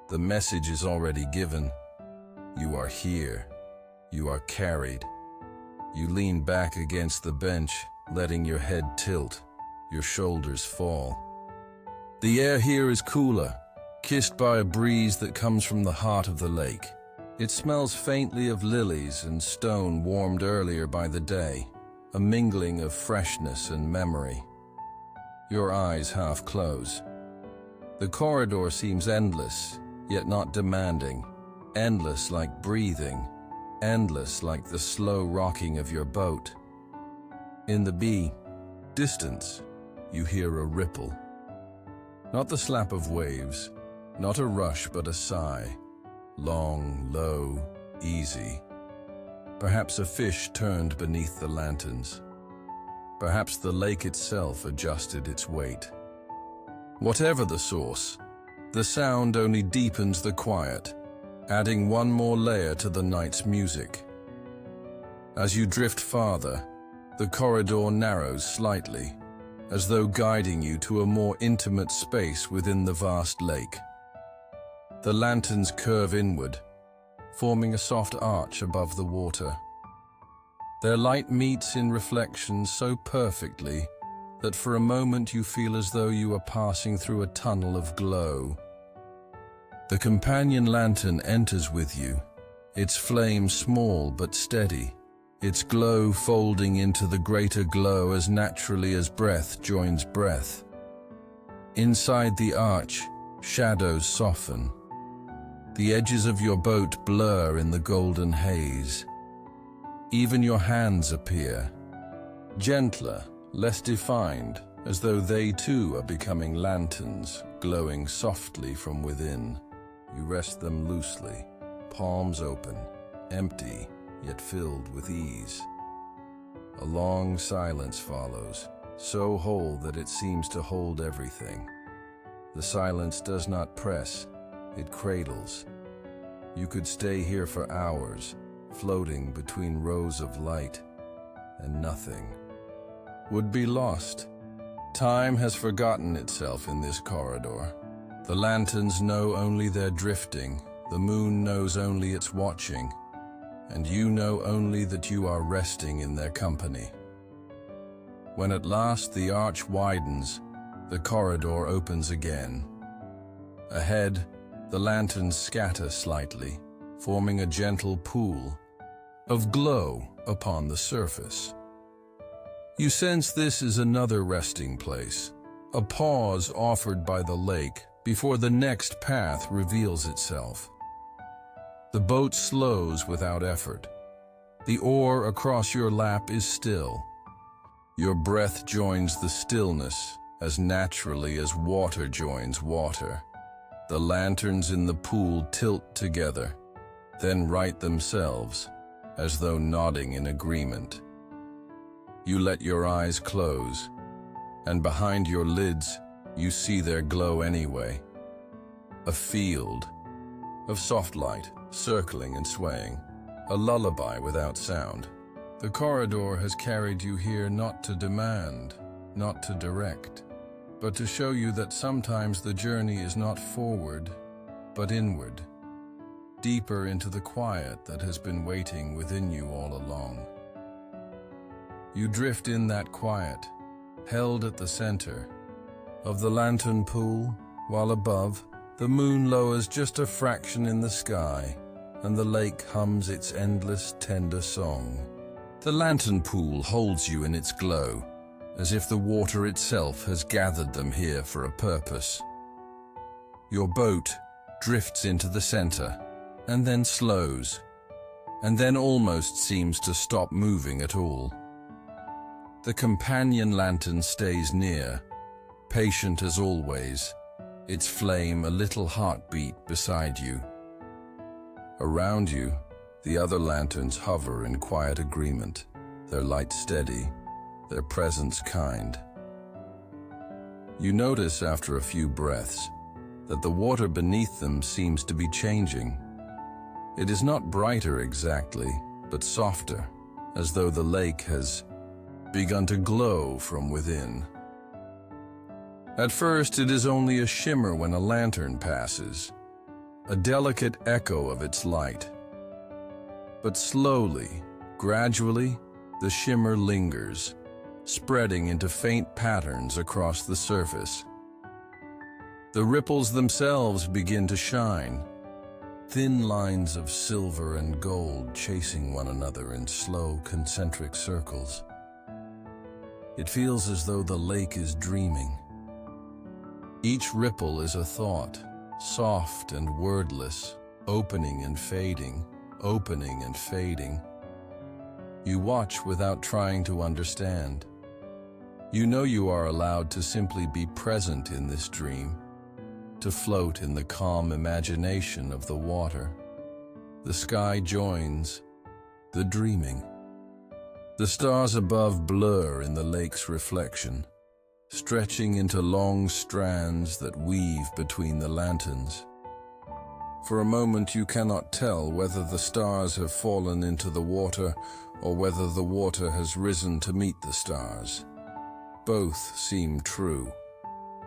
The message is already given. You are here. You are carried. You lean back against the bench, letting your head tilt, your shoulders fall. The air here is cooler, kissed by a breeze that comes from the heart of the lake. It smells faintly of lilies and stone warmed earlier by the day, a mingling of freshness and memory. Your eyes half close. The corridor seems endless, yet not demanding. Endless like breathing, endless like the slow rocking of your boat. In the distance, you hear a ripple. Not the slap of waves, not a rush but a sigh. Long, low, easy. Perhaps a fish turned beneath the lanterns. Perhaps the lake itself adjusted its weight. Whatever the source, the sound only deepens the quiet, adding one more layer to the night's music. As you drift farther, the corridor narrows slightly, as though guiding you to a more intimate space within the vast lake. The lanterns curve inward, forming a soft arch above the water. Their light meets in reflection so perfectly that for a moment you feel as though you are passing through a tunnel of glow. The companion lantern enters with you, its flame small but steady, its glow folding into the greater glow as naturally as breath joins breath. Inside the arch, shadows soften. The edges of your boat blur in the golden haze. Even your hands appear, gentler, less defined, as though they too are becoming lanterns, glowing softly from within. You rest them loosely, palms open, empty, yet filled with ease. A long silence follows, so whole that it seems to hold everything. The silence does not press, it cradles. You could stay here for hours, floating between rows of light, and nothing would be lost. Time has forgotten itself in this corridor. The lanterns know only their drifting, the moon knows only its watching, and you know only that you are resting in their company. When at last the arch widens, the corridor opens again. Ahead, The lanterns scatter slightly, forming a gentle pool of glow upon the surface. You sense this is another resting place, a pause offered by the lake before the next path reveals itself. The boat slows without effort. The oar across your lap is still. Your breath joins the stillness as naturally as water joins water. The lanterns in the pool tilt together, then right themselves, as though nodding in agreement. You let your eyes close, and behind your lids, you see their glow anyway. A field of soft light, circling and swaying, a lullaby without sound. The corridor has carried you here not to demand, not to direct, but to show you that sometimes the journey is not forward, but inward, deeper into the quiet that has been waiting within you all along. You drift in that quiet, held at the center of the lantern pool, while above, the moon lowers just a fraction in the sky, and the lake hums its endless, tender song. The lantern pool holds you in its glow, as if the water itself has gathered them here for a purpose. Your boat drifts into the center, and then slows, and then almost seems to stop moving at all. The companion lantern stays near, patient as always, its flame a little heartbeat beside you. Around you, the other lanterns hover in quiet agreement, their light steady, their presence kind. You notice after a few breaths that the water beneath them seems to be changing. It is not brighter exactly, but softer, as though the lake has begun to glow from within. At first, it is only a shimmer when a lantern passes, a delicate echo of its light. But slowly, gradually, the shimmer lingers, spreading into faint patterns across the surface. The ripples themselves begin to shine, thin lines of silver and gold chasing one another in slow, concentric circles. It feels as though the lake is dreaming. Each ripple is a thought, soft and wordless, opening and fading, opening and fading. You watch without trying to understand. You know you are allowed to simply be present in this dream, to float in the calm imagination of the water. The sky joins the dreaming. The stars above blur in the lake's reflection, stretching into long strands that weave between the lanterns. For a moment you cannot tell whether the stars have fallen into the water or whether the water has risen to meet the stars. Both seem true.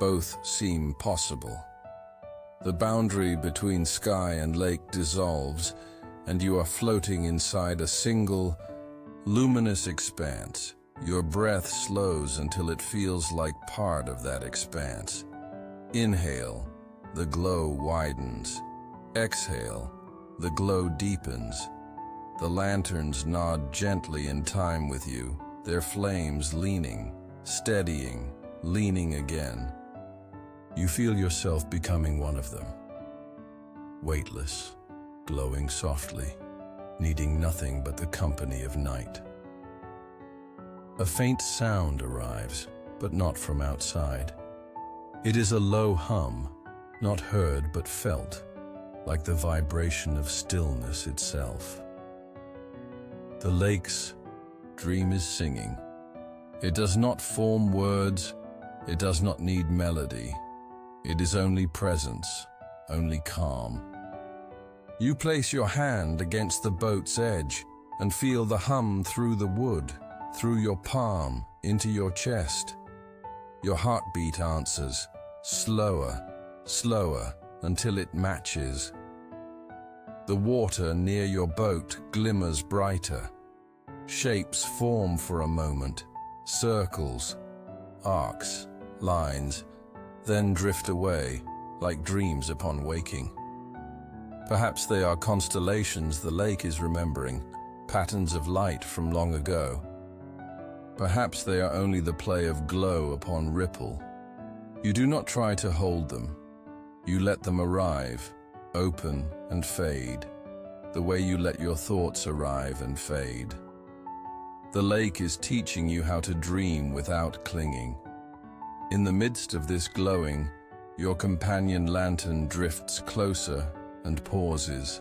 Both seem possible. The boundary between sky and lake dissolves, and you are floating inside a single, luminous expanse. Your breath slows until it feels like part of that expanse. Inhale, the glow widens. Exhale, the glow deepens. The lanterns nod gently in time with you, their flames leaning, steadying, leaning again. You feel yourself becoming one of them. Weightless, glowing softly, needing nothing but the company of night. A faint sound arrives, but not from outside. It is a low hum, not heard but felt, like the vibration of stillness itself. The lake's dream is singing. It does not form words, it does not need melody. It is only presence, only calm. You place your hand against the boat's edge and feel the hum through the wood, through your palm, into your chest. Your heartbeat answers, slower, slower, until it matches. The water near your boat glimmers brighter. Shapes form for a moment, circles, arcs, lines, then drift away like dreams upon waking. Perhaps they are constellations the lake is remembering, patterns of light from long ago. Perhaps they are only the play of glow upon ripple. You do not try to hold them. You let them arrive, open and fade, the way you let your thoughts arrive and fade. The lake is teaching you how to dream without clinging. In the midst of this glowing, your companion lantern drifts closer and pauses.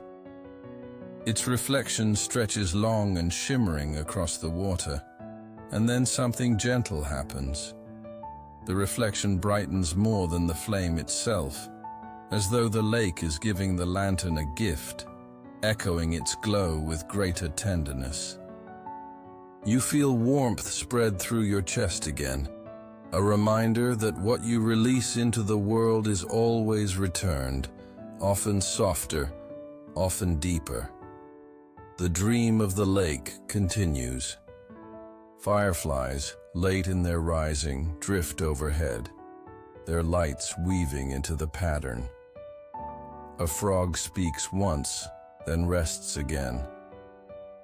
Its reflection stretches long and shimmering across the water, and then something gentle happens. The reflection brightens more than the flame itself, as though the lake is giving the lantern a gift, echoing its glow with greater tenderness. You feel warmth spread through your chest again, a reminder that what you release into the world is always returned, often softer, often deeper. The dream of the lake continues. Fireflies, late in their rising, drift overhead, their lights weaving into the pattern. A frog speaks once, then rests again.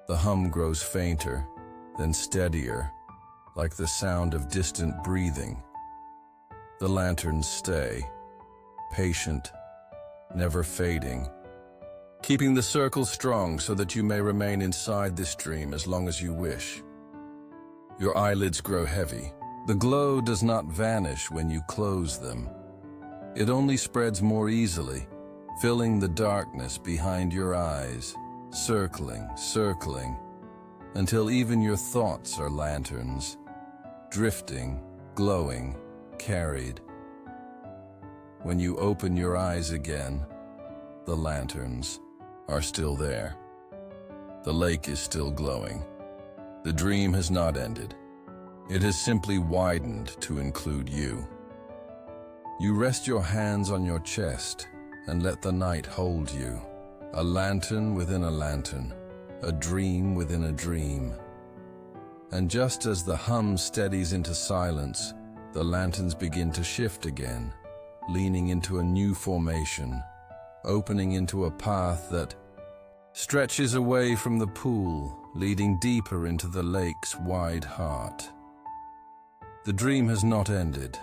The hum grows fainter, then steadier, like the sound of distant breathing. The lanterns stay, patient, never fading, keeping the circle strong so that you may remain inside this dream as long as you wish. Your eyelids grow heavy. The glow does not vanish when you close them. It only spreads more easily, filling the darkness behind your eyes, circling, until even your thoughts are lanterns, drifting, glowing, carried. When you open your eyes again, the lanterns are still there. The lake is still glowing. The dream has not ended. It has simply widened to include you. You rest your hands on your chest and let the night hold you, a lantern within a lantern, a dream within a dream. And just as the hum steadies into silence, the lanterns begin to shift again, leaning into a new formation, opening into a path that stretches away from the pool, leading deeper into the lake's wide heart. The dream has not ended.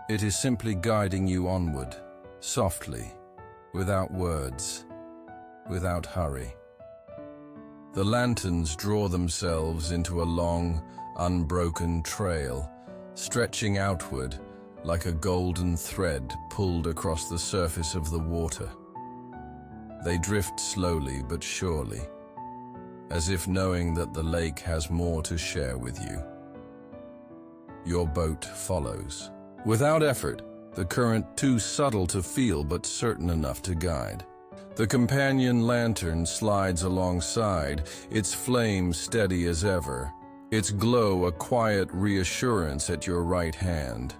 It is simply guiding you onward, softly, without words, without hurry. The lanterns draw themselves into a long, unbroken trail, stretching outward like a golden thread pulled across the surface of the water. They drift slowly but surely, as if knowing that the lake has more to share with you. Your boat follows. Without effort, the current too subtle to feel but certain enough to guide. The companion lantern slides alongside, its flame steady as ever, its glow a quiet reassurance at your right hand.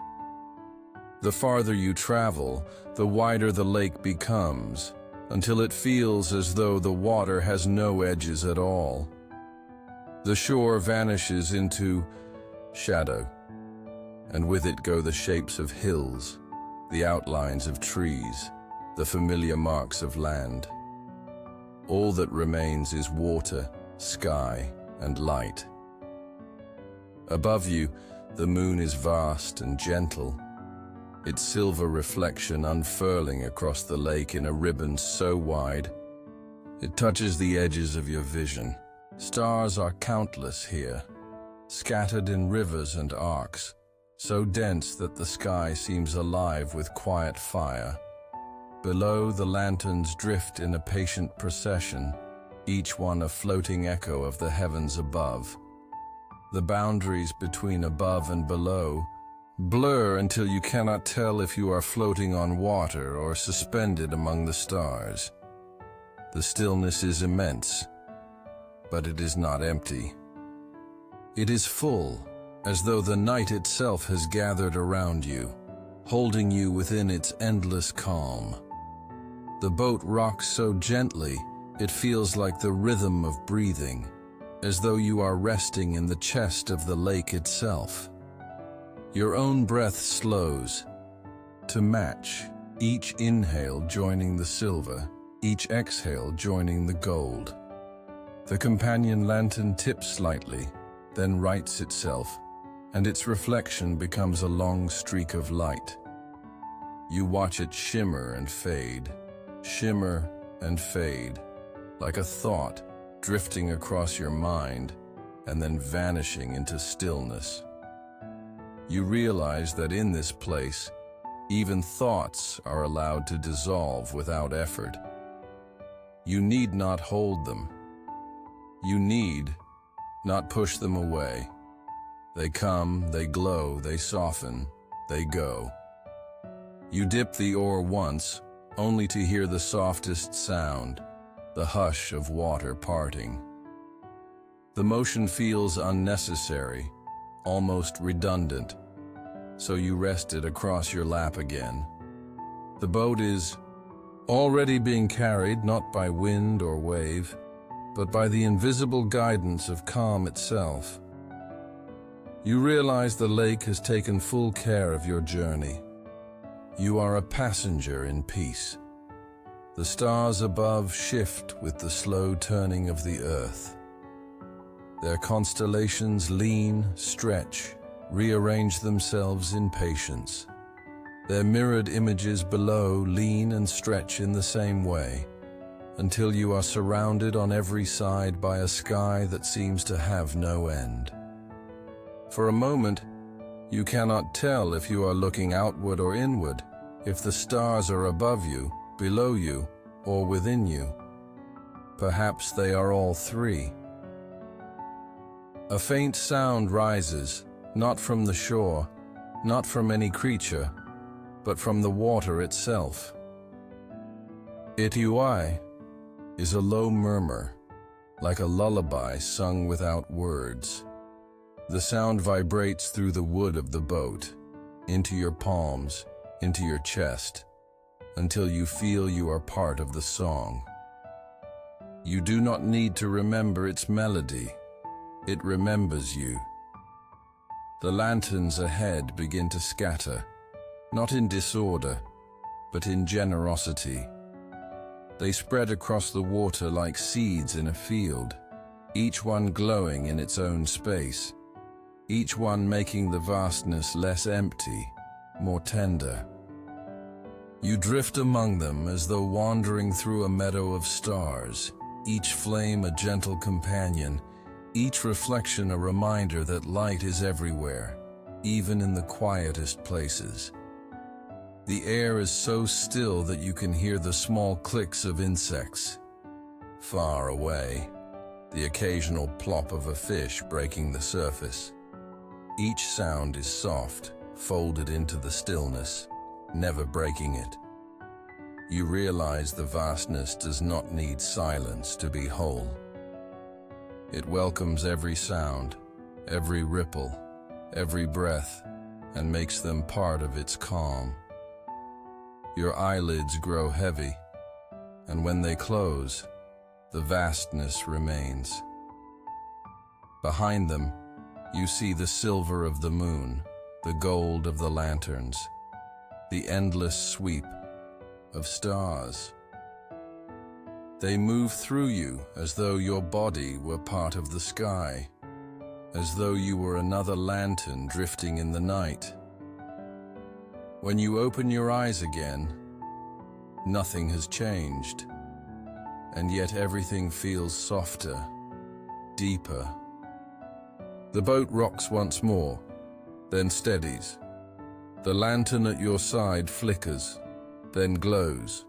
The farther you travel, the wider the lake becomes, until it feels as though the water has no edges at all. The shore vanishes into shadow, and with it go the shapes of hills, the outlines of trees, the familiar marks of land. All that remains is water, sky, and light. Above you, the moon is vast and gentle, its silver reflection unfurling across the lake in a ribbon so wide it touches the edges of your vision. Stars are countless here, scattered in rivers and arcs, so dense that the sky seems alive with quiet fire. Below, the lanterns drift in a patient procession, each one a floating echo of the heavens above. The boundaries between above and below blur until you cannot tell if you are floating on water or suspended among the stars. The stillness is immense, but it is not empty. It is full, as though the night itself has gathered around you, holding you within its endless calm. The boat rocks so gently, it feels like the rhythm of breathing, as though you are resting in the chest of the lake itself. Your own breath slows to match, each inhale joining the silver, each exhale joining the gold. The companion lantern tips slightly, then rights itself, and its reflection becomes a long streak of light. You watch it shimmer and fade, like a thought drifting across your mind and then vanishing into stillness. You realize that in this place, even thoughts are allowed to dissolve without effort. You need not hold them. You need not push them away. They come, they glow, they soften, they go. You dip the oar once, only to hear the softest sound, the hush of water parting. The motion feels unnecessary, almost redundant, so you rest it across your lap again. The boat is already being carried not by wind or wave, but by the invisible guidance of calm itself. You realize the lake has taken full care of your journey. You are a passenger in peace. The stars above shift with the slow turning of the earth. Their constellations lean, stretch, rearrange themselves in patience. Their mirrored images below lean and stretch in the same way, until you are surrounded on every side by a sky that seems to have no end. For a moment, you cannot tell if you are looking outward or inward, if the stars are above you, below you, or within you. Perhaps they are all three. A faint sound rises, not from the shore, not from any creature, but from the water itself. Itiwai is a low murmur, like a lullaby sung without words. The sound vibrates through the wood of the boat, into your palms, into your chest, until you feel you are part of the song. You do not need to remember its melody. It remembers you. The lanterns ahead begin to scatter, not in disorder, but in generosity. They spread across the water like seeds in a field, each one glowing in its own space, each one making the vastness less empty, more tender. You drift among them as though wandering through a meadow of stars, each flame a gentle companion, each reflection a reminder that light is everywhere, even in the quietest places. The air is so still that you can hear the small clicks of insects. Far away, the occasional plop of a fish breaking the surface. Each sound is soft, folded into the stillness, never breaking it. You realize the vastness does not need silence to be whole. It welcomes every sound, every ripple, every breath, and makes them part of its calm. Your eyelids grow heavy, and when they close, the vastness remains. Behind them, you see the silver of the moon, the gold of the lanterns, the endless sweep of stars. They move through you as though your body were part of the sky, as though you were another lantern drifting in the night. When you open your eyes again, nothing has changed, and yet everything feels softer, deeper. The boat rocks once more, then steadies. The lantern at your side flickers, then glows.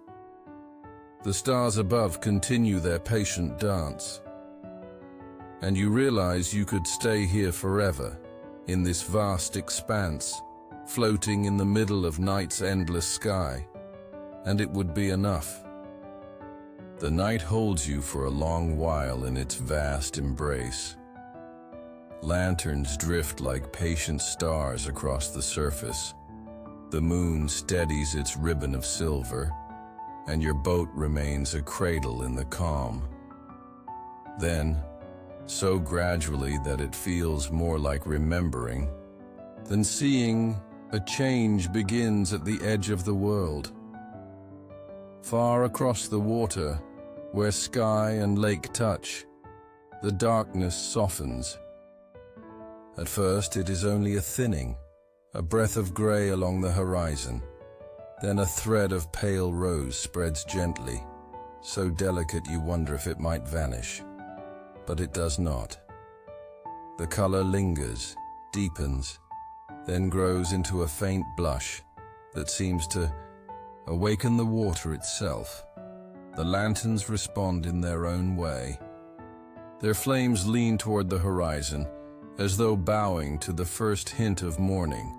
The stars above continue their patient dance. And you realize you could stay here forever, in this vast expanse, floating in the middle of night's endless sky, and it would be enough. The night holds you for a long while in its vast embrace. Lanterns drift like patient stars across the surface. The moon steadies its ribbon of silver, and your boat remains a cradle in the calm. Then, so gradually that it feels more like remembering than seeing, a change begins at the edge of the world. Far across the water, where sky and lake touch, the darkness softens. At first, it is only a thinning, a breath of gray along the horizon. Then a thread of pale rose spreads gently, so delicate you wonder if it might vanish. But it does not. The color lingers, deepens, then grows into a faint blush that seems to awaken the water itself. The lanterns respond in their own way. Their flames lean toward the horizon, as though bowing to the first hint of morning.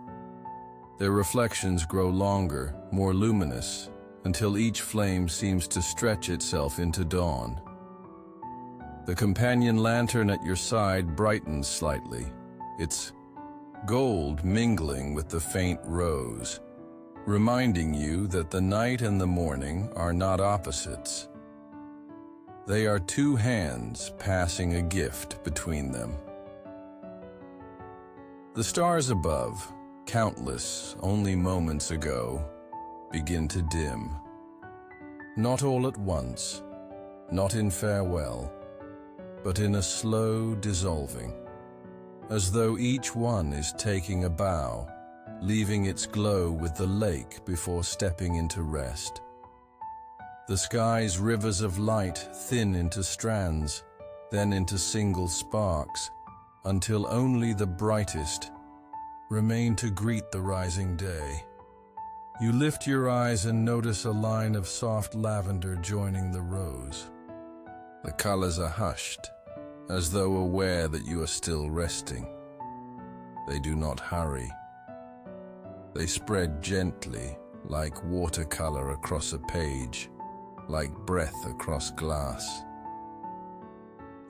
Their reflections grow longer, more luminous, until each flame seems to stretch itself into dawn. The companion lantern at your side brightens slightly, its gold mingling with the faint rose, reminding you that the night and the morning are not opposites. They are two hands passing a gift between them. The stars above, countless only moments ago, begin to dim. Not all at once, not in farewell, but in a slow dissolving, as though each one is taking a bow, leaving its glow with the lake before stepping into rest. The sky's rivers of light thin into strands, then into single sparks, until only the brightest remain to greet the rising day. You lift your eyes and notice a line of soft lavender joining the rose. The colors are hushed, as though aware that you are still resting. They do not hurry. They spread gently, like watercolor across a page, like breath across glass.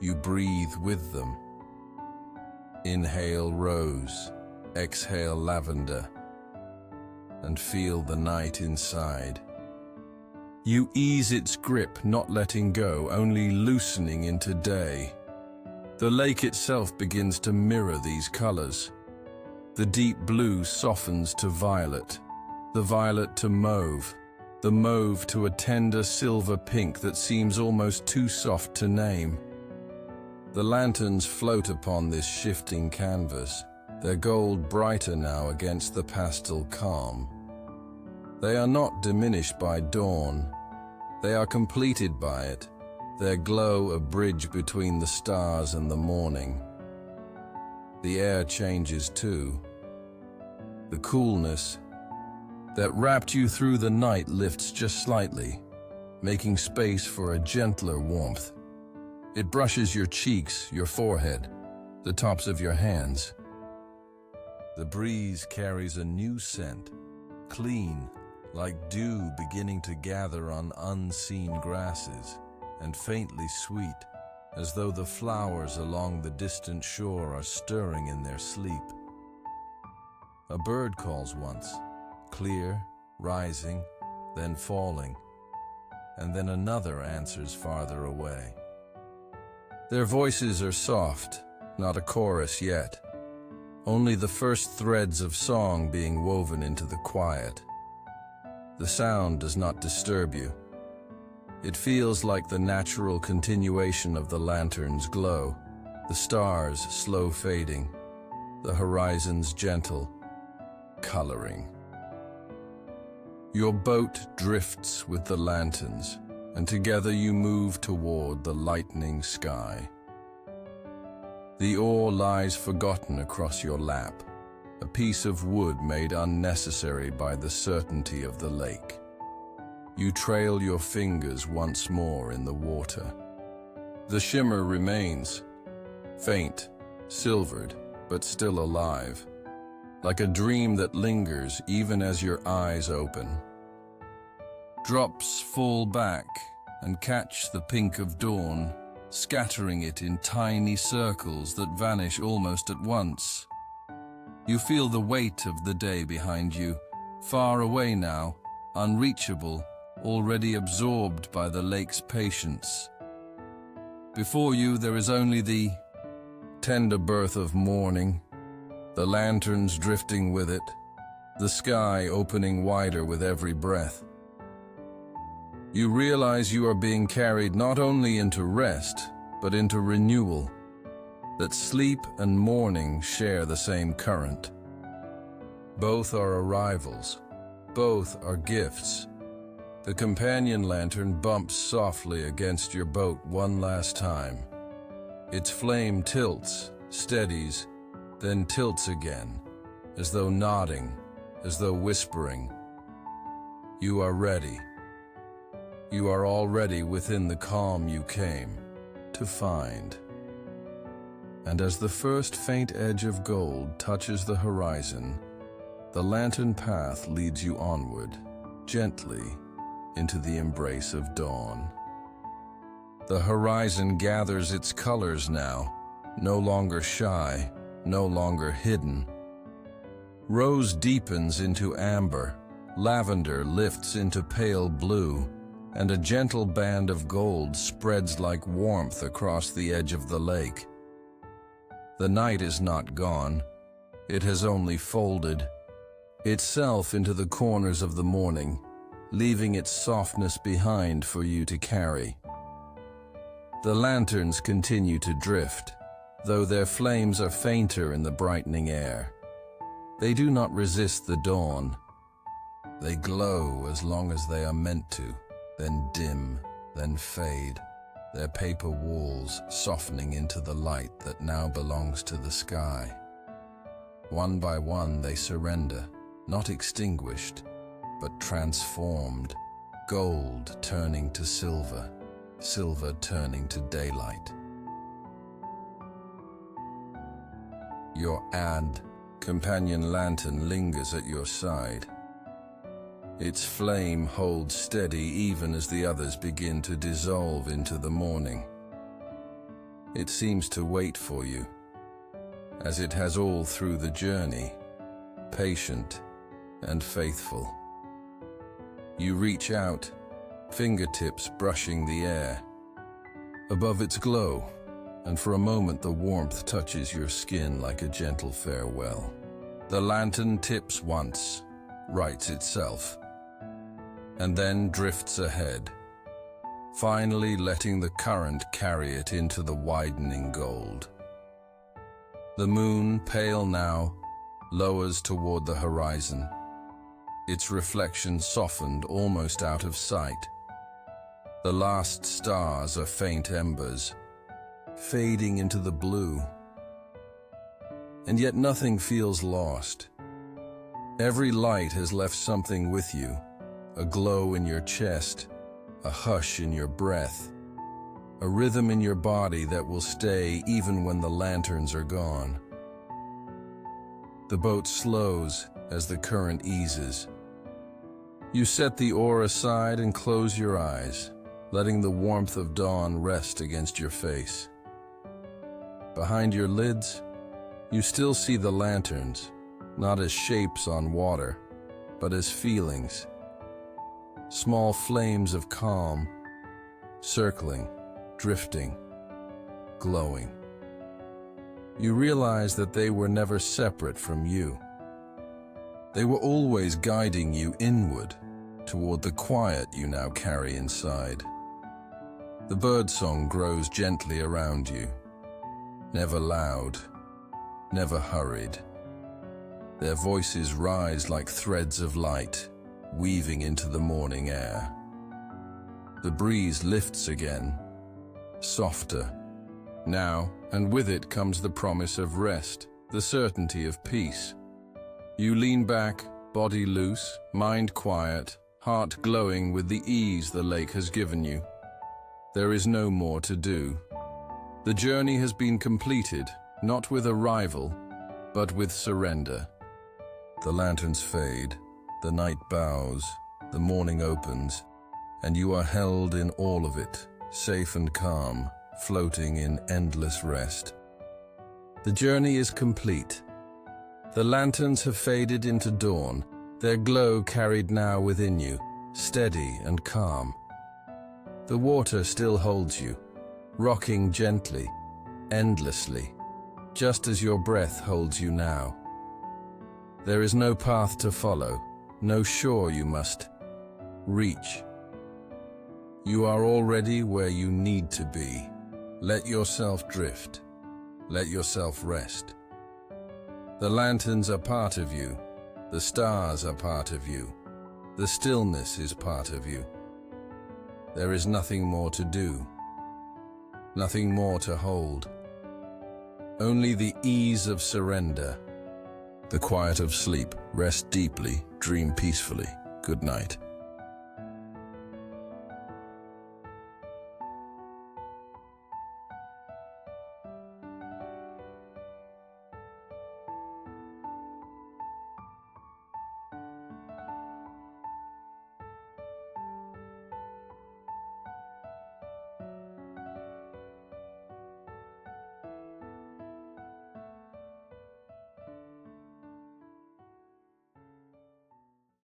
You breathe with them. Inhale rose, exhale lavender, and feel the night inside. You ease its grip, not letting go, only loosening into day. The lake itself begins to mirror these colors. The deep blue softens to violet, the violet to mauve, the mauve to a tender silver pink that seems almost too soft to name. The lanterns float upon this shifting canvas, their gold brighter now against the pastel calm. They are not diminished by dawn. They are completed by it, their glow a bridge between the stars and the morning. The air changes too. The coolness that wrapped you through the night lifts just slightly, making space for a gentler warmth. It brushes your cheeks, your forehead, the tops of your hands. The breeze carries a new scent, clean, like dew beginning to gather on unseen grasses, and faintly sweet, as though the flowers along the distant shore are stirring in their sleep. A bird calls once, clear, rising, then falling, and then another answers farther away. Their voices are soft, not a chorus yet, only the first threads of song being woven into the quiet. The sound does not disturb you. It feels like the natural continuation of the lantern's glow, the stars slow fading, the horizon's gentle coloring. Your boat drifts with the lanterns, and together you move toward the lightening sky. The oar lies forgotten across your lap, a piece of wood made unnecessary by the certainty of the lake. You trail your fingers once more in the water. The shimmer remains, faint, silvered, but still alive, like a dream that lingers even as your eyes open. Drops fall back and catch the pink of dawn, scattering it in tiny circles that vanish almost at once. You feel the weight of the day behind you, far away now, unreachable, already absorbed by the lake's patience. Before you there is only the tender birth of morning, the lanterns drifting with it, the sky opening wider with every breath. You realize you are being carried not only into rest, but into renewal, that sleep and morning share the same current. Both are arrivals, both are gifts. The companion lantern bumps softly against your boat one last time. Its flame tilts, steadies, then tilts again, as though nodding, as though whispering. You are ready. You are already within the calm you came to find. And as the first faint edge of gold touches the horizon, the lantern path leads you onward, gently, into the embrace of dawn. The horizon gathers its colors now, no longer shy, no longer hidden. Rose deepens into amber, lavender lifts into pale blue, and a gentle band of gold spreads like warmth across the edge of the lake. The night is not gone, it has only folded itself into the corners of the morning, leaving its softness behind for you to carry. The lanterns continue to drift, though their flames are fainter in the brightening air. They do not resist the dawn. They glow as long as they are meant to, then dim, then fade, their paper walls softening into the light that now belongs to the sky. One by one they surrender, not extinguished, but transformed, gold turning to silver, silver turning to daylight. Your companion lantern lingers at your side. Its flame holds steady even as the others begin to dissolve into the morning. It seems to wait for you, as it has all through the journey, patient and faithful. You reach out, fingertips brushing the air. Above its glow, and for a moment the warmth touches your skin like a gentle farewell. The lantern tips once, rights itself, and then drifts ahead, finally letting the current carry it into the widening gold. The moon, pale now, lowers toward the horizon, its reflection softened almost out of sight. The last stars are faint embers, fading into the blue. And yet nothing feels lost. Every light has left something with you, a glow in your chest, a hush in your breath, a rhythm in your body that will stay even when the lanterns are gone. The boat slows as the current eases. You set the oar aside and close your eyes, letting the warmth of dawn rest against your face. Behind your lids, you still see the lanterns, not as shapes on water, but as feelings. Small flames of calm, circling, drifting, glowing. You realize that they were never separate from you. They were always guiding you inward, toward the quiet you now carry inside. The birdsong grows gently around you, never loud, never hurried. Their voices rise like threads of light, weaving into the morning air. The breeze lifts again, softer, now, and with it comes the promise of rest, the certainty of peace. You lean back, body loose, mind quiet, heart glowing with the ease the lake has given you. There is no more to do. The journey has been completed, not with arrival, but with surrender. The lanterns fade, the night bows, the morning opens, and you are held in all of it, safe and calm, floating in endless rest. The journey is complete. The lanterns have faded into dawn, their glow carried now within you, steady and calm. The water still holds you, rocking gently, endlessly, just as your breath holds you now. There is no path to follow, no shore you must reach. You are already where you need to be. Let yourself drift. Let yourself rest. The lanterns are part of you. The stars are part of you. The stillness is part of you. There is nothing more to do. Nothing more to hold. Only the ease of surrender. The quiet of sleep. Rest deeply. Dream peacefully. Good night.